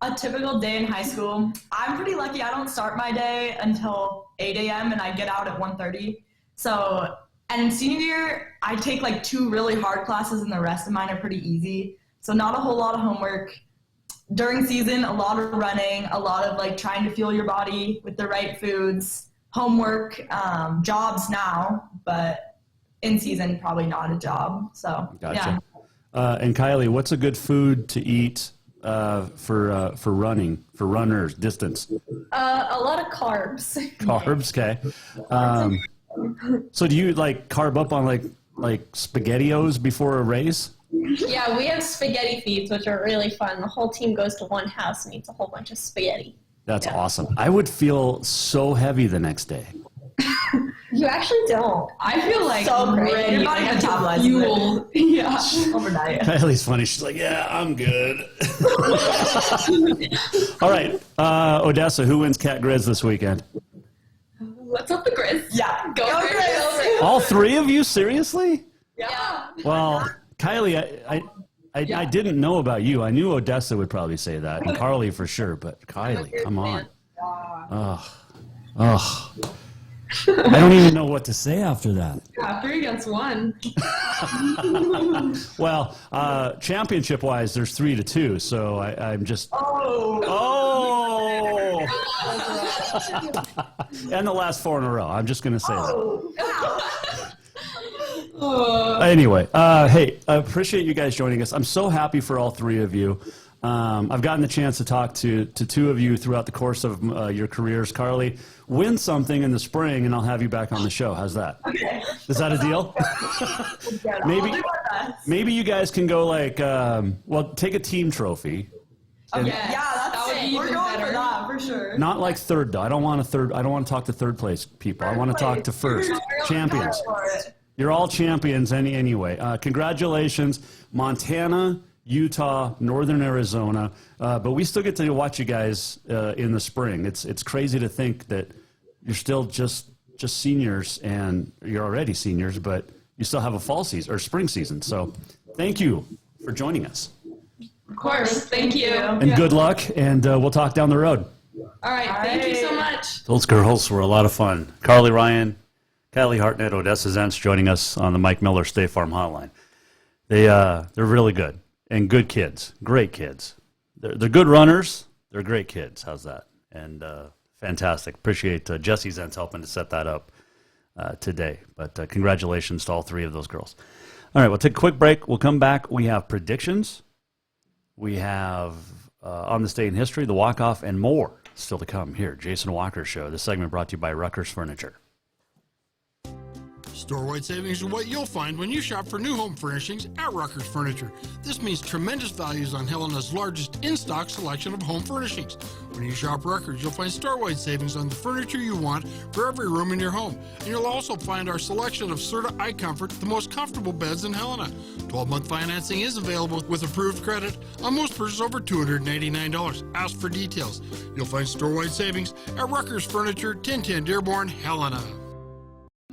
A typical day in high school. I'm pretty lucky. I don't start my day until 8 a.m. and I get out at 1:30. So, and in senior year, I take like 2 really hard classes and the rest of mine are pretty easy. So not a whole lot of homework. During season, a lot of running, a lot of like trying to fuel your body with the right foods, homework, jobs now, but in season, probably not a job. So, Gotcha. Yeah. And Kylie, what's a good food to eat for running, for runners, distance? A lot of carbs. Carbs, okay. So do you like carb up on like SpaghettiOs before a race? Yeah, we have spaghetti feeds, which are really fun. The whole team goes to one house and eats a whole bunch of spaghetti. That's awesome. I would feel so heavy the next day. You actually don't. I feel like so ready. Your body metabolizes Fuel. Yeah. overnight. Kylie's funny. She's like, yeah, I'm good. All right. Odessa, who wins Cat Grizz this weekend? What's up the Grizz? Yeah. Go Grizz. All 3 of you? Seriously? Yeah. Well, Kylie, I didn't know about you. I knew Odessa would probably say that, and Carly for sure, but Kylie, come on. Oh. I don't even know what to say after that. Yeah, 3 against 1. Well, championship-wise, there's 3-2, so I'm just... Oh! And the last 4 in a row. I'm just going to say that. Anyway, hey, I appreciate you guys joining us. I'm so happy for all 3 of you. I've gotten the chance to talk to 2 of you throughout the course of your careers. Carly, win something in the spring, and I'll have you back on the show. How's that? Okay. Is that a deal? Maybe you guys can go like, take a team trophy. Okay. That would be We're going better. For that for sure. Not like third though. I don't want to talk to third place people. I want to talk to first champions. You're all champions anyway. Congratulations, Montana, Utah, Northern Arizona. But we still get to watch you guys in the spring. It's crazy to think that you're still just seniors, and you're already seniors, but you still have a fall season or spring season. So thank you for joining us. Of course. Thank you. And good luck, and we'll talk down the road. All right. Thank you so much. Those girls were a lot of fun. Carly Ryan, Kylie Hartnett, Odessa Zentz joining us on the Mike Miller State Farm Hotline. They're really good and good kids, great kids. They're good runners. They're great kids. How's that? And fantastic. Appreciate Jesse Zentz helping to set that up today. But congratulations to all 3 of those girls. All right, we'll take a quick break. We'll come back. We have predictions. We have on the state in history, the walk-off, and more still to come here. Jason Walker Show. This segment brought to you by Rutgers Furniture. Store-wide savings are what you'll find when you shop for new home furnishings at Rutgers Furniture. This means tremendous values on Helena's largest in-stock selection of home furnishings. When you shop Rutgers, you'll find store-wide savings on the furniture you want for every room in your home. And you'll also find our selection of Serta iComfort, the most comfortable beds in Helena. 12-month financing is available with approved credit on most purchases over $299. Ask for details. You'll find store-wide savings at Rutgers Furniture, 1010 Dearborn, Helena.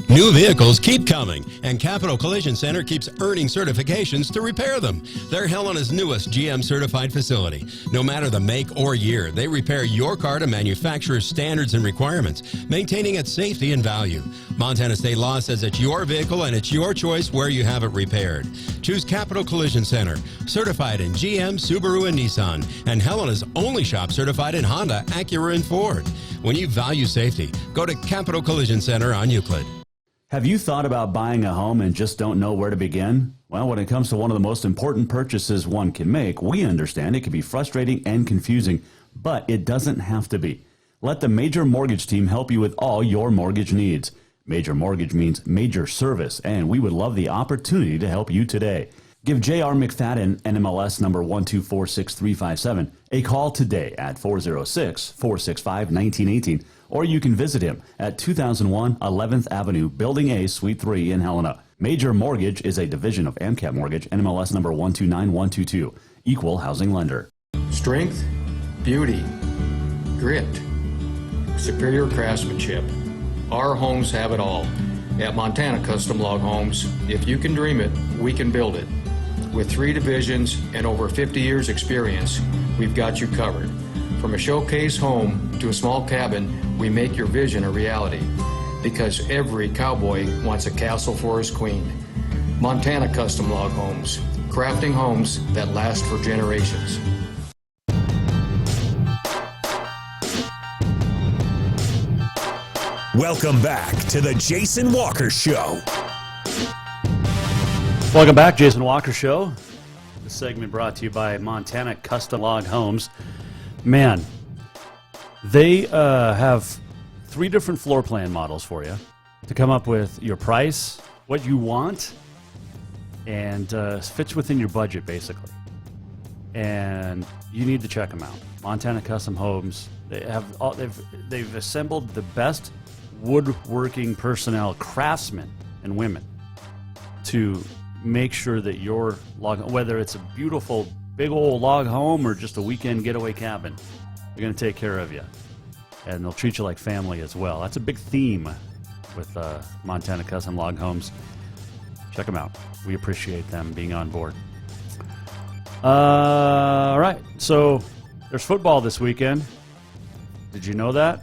New vehicles keep coming, and Capital Collision Center keeps earning certifications to repair them. They're Helena's newest GM-certified facility. No matter the make or year, they repair your car to manufacturer's standards and requirements, maintaining its safety and value. Montana state law says it's your vehicle and it's your choice where you have it repaired. Choose Capital Collision Center, certified in GM, Subaru, and Nissan, and Helena's only shop certified in Honda, Acura, and Ford. When you value safety, go to Capital Collision Center on Euclid. Have you thought about buying a home and just don't know where to begin? Well, when it comes to one of the most important purchases one can make, we understand it can be frustrating and confusing, but it doesn't have to be. Let the Major Mortgage team help you with all your mortgage needs. Major Mortgage means major service, and we would love the opportunity to help you today. Give J.R. McFadden, NMLS number 1246357, a call today at 406-465-1918, or you can visit him at 2001 11th Avenue, Building A, Suite 3 in Helena. Major Mortgage is a division of AMCAP Mortgage, NMLS number 129122, equal housing lender. Strength, beauty, grit, superior craftsmanship. Our homes have it all. At Montana Custom Log Homes, if you can dream it, we can build it. With 3 divisions and over 50 years experience, we've got you covered. From a showcase home to a small cabin, we make your vision a reality. Because every cowboy wants a castle for his queen. Montana Custom Log Homes, crafting homes that last for generations. Welcome back to the Jason Walker Show. Welcome back, Jason Walker Show. This segment brought to you by Montana Custom Log Homes. Man, they have 3 different floor plan models for you to come up with your price, what you want, and fits within your budget, basically. And you need to check them out. Montana Custom Homes. They've assembled the best woodworking personnel, craftsmen and women, to make sure that your log, whether it's a beautiful big old log home or just a weekend getaway cabin, they're going to take care of you, and they'll treat you like family as well. That's a big theme with Montana Custom Log Homes. Check them out. We appreciate them being on board. All right, so there's football this weekend. Did you know that?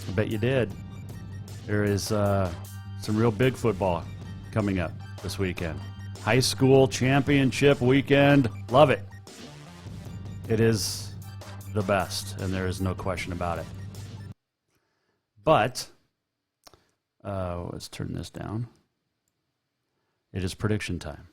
I bet you did. There is some real big football coming up this weekend. High school championship weekend. Love it. It is the best, and there is no question about it. But, let's turn this down. It is prediction time.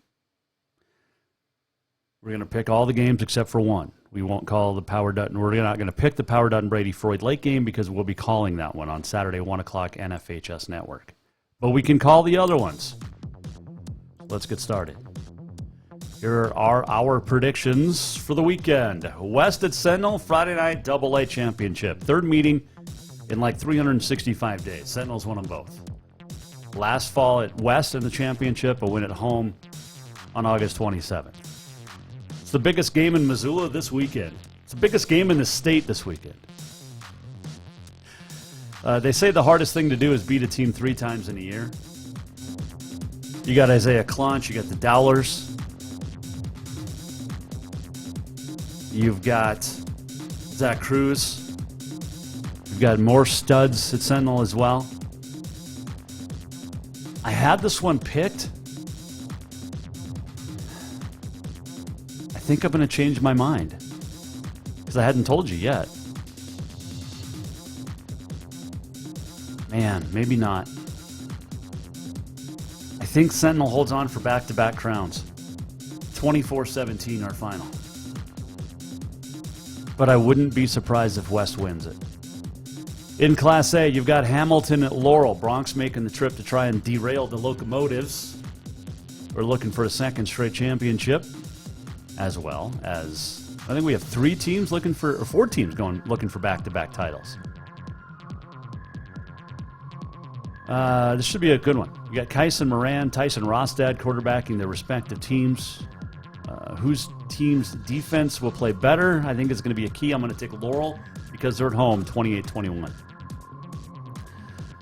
We're going to pick all the games except for one. We won't call the Power Dutton. We're not going to pick the Power Dutton Brady Freud Lake game because we'll be calling that one on Saturday, 1 o'clock, NFHS Network. But we can call the other ones. Let's get started. Here are our predictions for the weekend. West at Sentinel, Friday night AA championship. 3rd meeting in like 365 days. Sentinel's won them both. Last fall at West in the championship, a win at home on August 27th. It's the biggest game in Missoula this weekend. It's the biggest game in the state this weekend. They say the hardest thing to do is beat a team 3 times in a year. You got Isaiah Clonch, you got the Dowlers. You've got Zach Cruz. You've got more studs at Sentinel as well. I had this one picked. I think I'm going to change my mind because I hadn't told you yet. Man, maybe not. I think Sentinel holds on for back-to-back crowns. 24-17 our final. But I wouldn't be surprised if West wins it. In Class A, you've got Hamilton at Laurel. Bronx making the trip to try and derail the Locomotives. We're looking for a 2nd straight championship, as well as I think we have 4 teams looking for back-to-back titles. This should be a good one. You got Kyson Moran, Tyson Rostad quarterbacking their respective teams. Whose team's defense will play better, I think, is going to be a key. I'm going to take Laurel because they're at home, 28-21.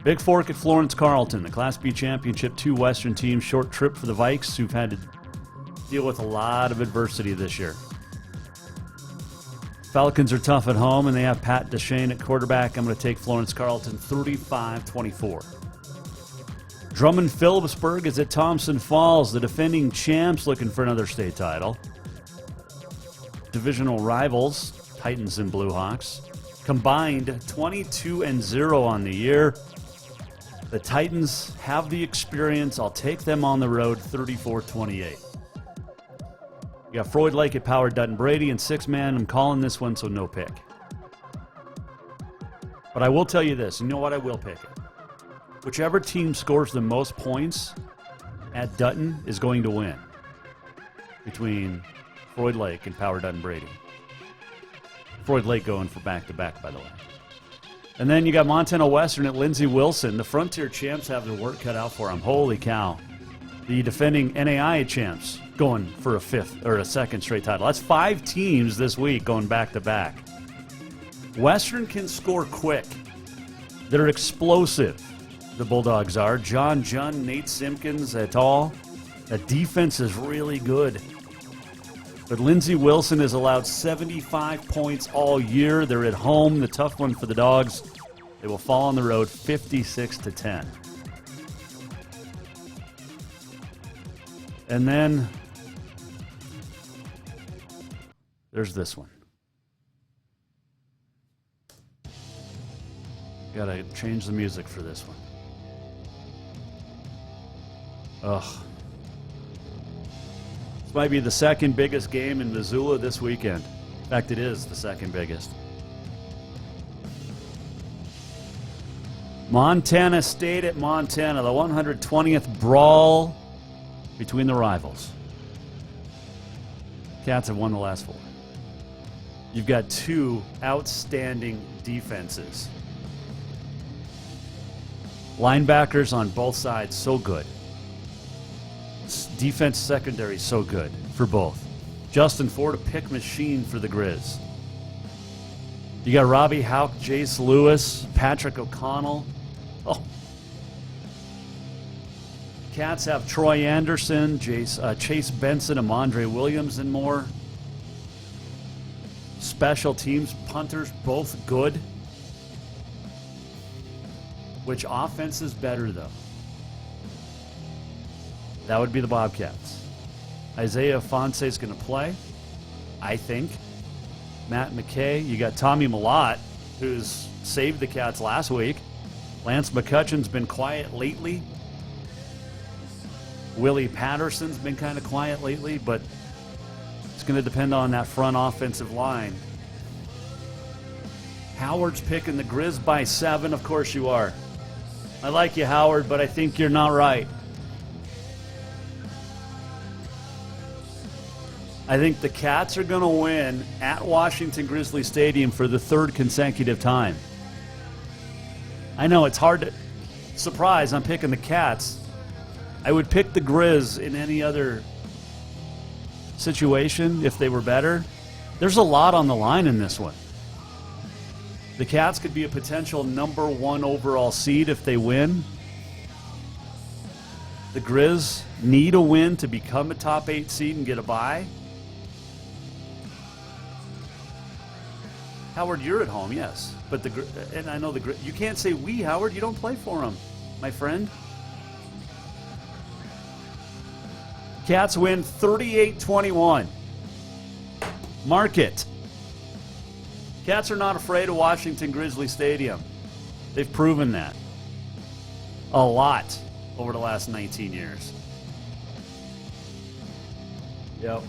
Bigfork at Florence Carlton, the Class B championship, 2 Western teams. Short trip for the Vikes, who've had to deal with a lot of adversity this year. Falcons are tough at home, and they have Pat Deshane at quarterback. I'm going to take Florence Carlton 35-24. Drummond Phillipsburg is at Thompson Falls, the defending champs looking for another state title. Divisional rivals, Titans and Blue Hawks, combined 22-0 on the year. The Titans have the experience. I'll take them on the road, 34-28. You got Freud Lake at Power Dutton Brady and 6-man. I'm calling this one, so no pick. But I will tell you this. You know what? I will pick it. Whichever team scores the most points at Dutton is going to win. Between Freud Lake and Power Dutton Brady. Freud Lake going for back-to-back, by the way. And then you got Montana Western at Lindsey Wilson. The Frontier champs have their work cut out for them. Holy cow. The defending NAIA champs going for a 2nd straight title. That's 5 teams this week going back-to-back. Western can score quick. They're explosive. The Bulldogs are. John Junn, Nate Simpkins et al. That defense is really good. But Lindsey Wilson has allowed 75 points all year. They're at home. The tough one for the Dogs. They will fall on the road 56-10. And then there's this one. Gotta change the music for this one. Ugh. This might be the second biggest game in Missoula this weekend. In fact, it is the second biggest. Montana State at Montana, the 120th brawl between the rivals. Cats have won the last 4. You've got 2 outstanding defenses. Linebackers on both sides, so good. Defense secondary, so good for both. Justin Ford, a pick machine for the Grizz. You got Robbie Houck, Jace Lewis, Patrick O'Connell. Oh. Cats have Troy Anderson, Chase Benson, Amandre Williams, and more. Special teams, punters, both good. Which offense is better, though? That would be the Bobcats. Isaiah Fonse is going to play, I think. Matt McKay. You got Tommy Millott, who's saved the Cats last week. Lance McCutcheon's been quiet lately. Willie Patterson's been kind of quiet lately, but it's going to depend on that front offensive line. Howard's picking the Grizz by 7. Of course you are. I like you, Howard, but I think you're not right. I think the Cats are going to win at Washington Grizzly Stadium for the 3rd consecutive time. I know it's hard to... Surprise, I'm picking the Cats. I would pick the Grizz in any other situation if they were better. There's a lot on the line in this one. The Cats could be a potential number 1 overall seed if they win. The Grizz need a win to become a top 8 seed and get a bye. Howard, you're at home, yes. But and I know you can't say we, Howard. You don't play for them, my friend. Cats win 38-21. Mark it. Cats are not afraid of Washington Grizzly Stadium. They've proven that a lot over the last 19 years. Yep.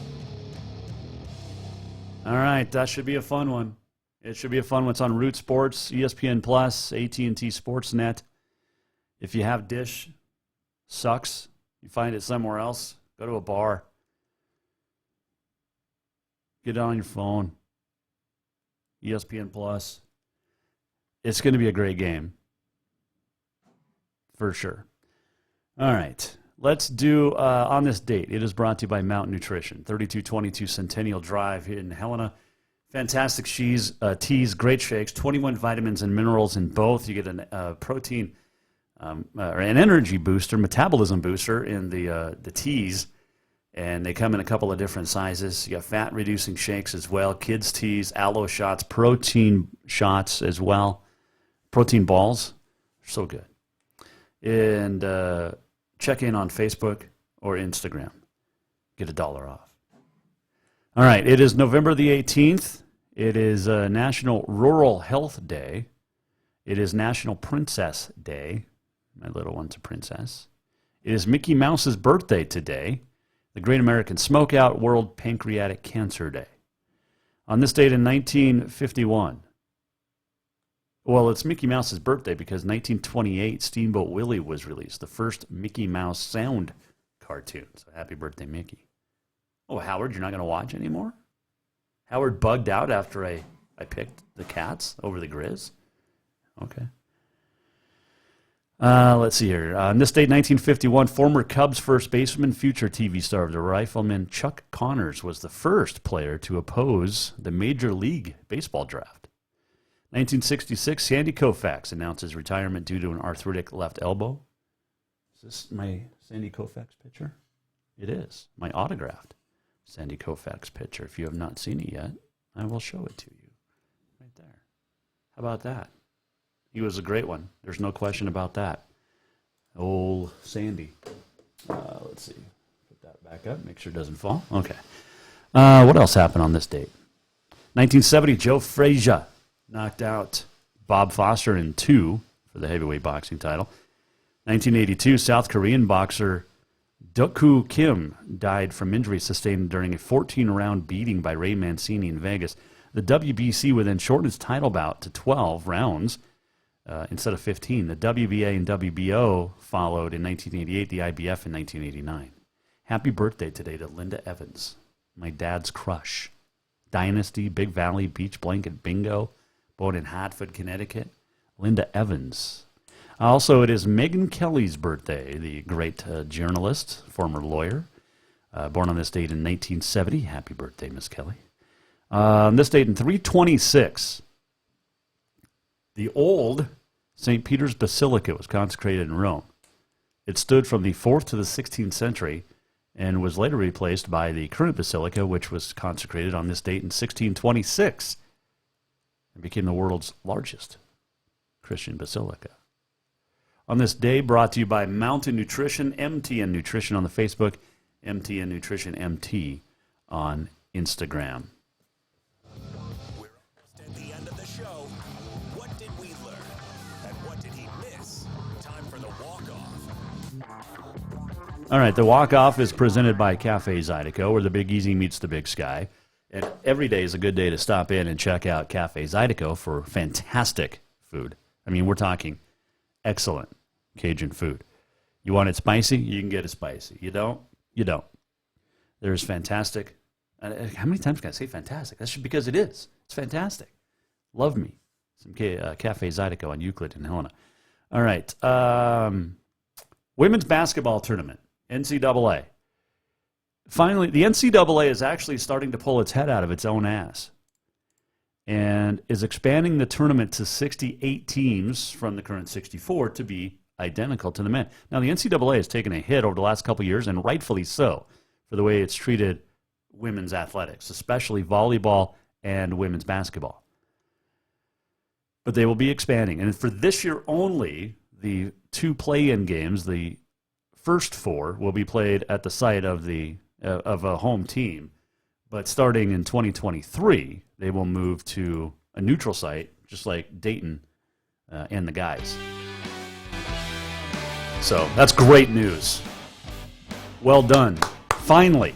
All right, that should be a fun one. It should be a fun one. It's on Root Sports, ESPN Plus, AT&T Sportsnet. If you have Dish, sucks. You find it somewhere else. Go to a bar. Get it on your phone. ESPN Plus. It's going to be a great game. For sure. All right. Let's do on this date. It is brought to you by Mountain Nutrition. 3222 Centennial Drive here in Helena. Fantastic teas, great shakes, 21 vitamins and minerals in both. You get a protein or an energy booster, metabolism booster in the teas, and they come in a couple of different sizes. You got fat-reducing shakes as well, kids' teas, aloe shots, protein shots as well, protein balls. So good. And check in on Facebook or Instagram. Get $1 off. All right, it is November the 18th. It is National Rural Health Day. It is National Princess Day. My little one's a princess. It is Mickey Mouse's birthday today. The Great American Smokeout, World Pancreatic Cancer Day. On this date in 1951, well, it's Mickey Mouse's birthday because 1928, Steamboat Willie was released, the first Mickey Mouse sound cartoon. So happy birthday, Mickey. Oh, Howard, you're not going to watch anymore? Howard bugged out after I picked the Cats over the Grizz? Okay. Let's see here. On this date, 1951, former Cubs first baseman, future TV star of the Rifleman, Chuck Connors, was the first player to oppose the Major League Baseball draft. 1966, Sandy Koufax announces retirement due to an arthritic left elbow. Is this my Sandy Koufax picture? It is. My autographed Sandy Koufax picture. If you have not seen it yet, I will show it to you. Right there. How about that? He was a great one. There's no question about that. Old Sandy. Let's see. Put that back up. Make sure it doesn't fall. Okay. What else happened on this date? 1970, Joe Frazier knocked out Bob Foster in 2 for the heavyweight boxing title. 1982, South Korean boxer Duk-Koo Kim died from injuries sustained during a 14-round beating by Ray Mancini in Vegas. The WBC would then shorten its title bout to 12 rounds instead of 15. The WBA and WBO followed in 1988, the IBF in 1989. Happy birthday today to Linda Evans, my dad's crush. Dynasty, Big Valley, Beach Blanket Bingo, born in Hartford, Connecticut. Linda Evans. Also, it is Megyn Kelly's birthday, the great journalist, former lawyer, born on this date in 1970. Happy birthday, Miss Kelly. On this date in 326, the old St. Peter's Basilica was consecrated in Rome. It stood from the 4th to the 16th century and was later replaced by the current basilica, which was consecrated on this date in 1626 and became the world's largest Christian basilica. On this day, brought to you by Mountain Nutrition, MTN Nutrition on the Facebook, MTN Nutrition MT on Instagram. We're almost at the end of the show. What did we learn? And what did he miss? Time for the walk-off. All right, the walk-off is presented by Cafe Zydeco, where the Big Easy meets the Big Sky. And every day is a good day to stop in and check out Cafe Zydeco for fantastic food. I mean, we're talking excellent Cajun food. You want it spicy? You can get it spicy. You don't? You don't. There's fantastic. How many times can I say fantastic? That's because it is. It's fantastic. Love me. Some Cafe Zydeco on Euclid and Helena. All right. Women's basketball tournament, NCAA. Finally, the NCAA is actually starting to pull its head out of its own ass and is expanding the tournament to 68 teams from the current 64 to be identical to the men. Now, the NCAA has taken a hit over the last couple of years, and rightfully so, for the way it's treated women's athletics, especially volleyball and women's basketball. But they will be expanding. And for this year only, the 2 play-in games, the first 4, will be played at the site of a home team. But starting in 2023, they will move to a neutral site, just like Dayton and the guys. So that's great news. Well done. Finally.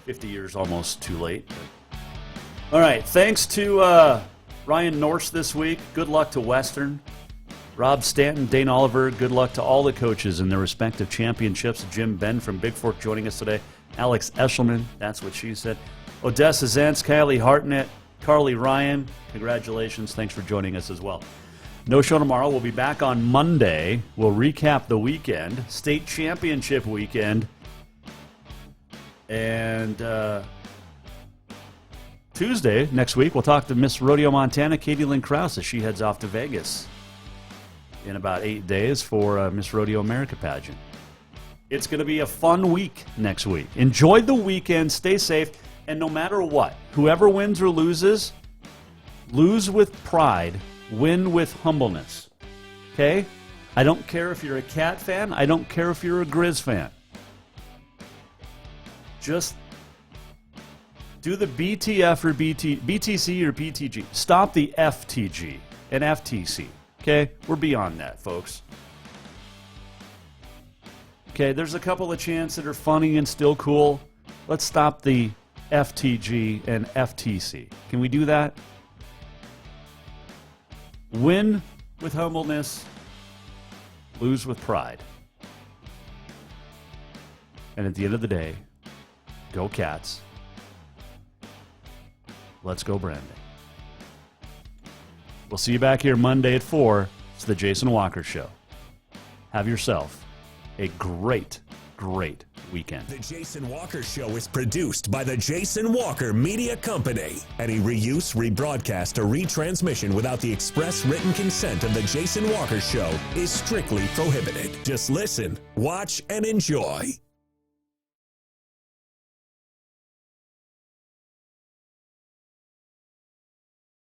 50 years almost too late. All right. Thanks to Ryan Norse this week. Good luck to Western. Rob Stanton, Dane Oliver, good luck to all the coaches in their respective championships. Jim Benn from Bigfork joining us today. Alex Eshelman, that's what she said. Odessa Zentz, Kylie Hartnett, Carly Ryan, congratulations. Thanks for joining us as well. No show tomorrow. We'll be back on Monday. We'll recap the weekend, state championship weekend. And Tuesday, next week, we'll talk to Miss Rodeo Montana, Katie Lynn Krause, as she heads off to Vegas in about 8 days for Miss Rodeo America pageant. It's going to be a fun week next week. Enjoy the weekend. Stay safe. And no matter what, whoever wins or loses, lose with pride, win with humbleness. Okay? I don't care if you're a Cat fan. I don't care if you're a Grizz fan. Just do the BTF or BTC or BTG. Stop the FTG and FTC. Okay? We're beyond that, folks. Okay, there's a couple of chants that are funny and still cool. Let's stop the FTG and FTC. Can we do that? Win with humbleness, lose with pride. And at the end of the day, go Cats. Let's go Brandon. We'll see you back here Monday at 4. It's the Jason Walker Show. Have yourself a great, great weekend. The Jason Walker Show is produced by the Jason Walker Media Company. Any reuse, rebroadcast, or retransmission without the express written consent of the Jason Walker Show is strictly prohibited. Just listen, watch, and enjoy.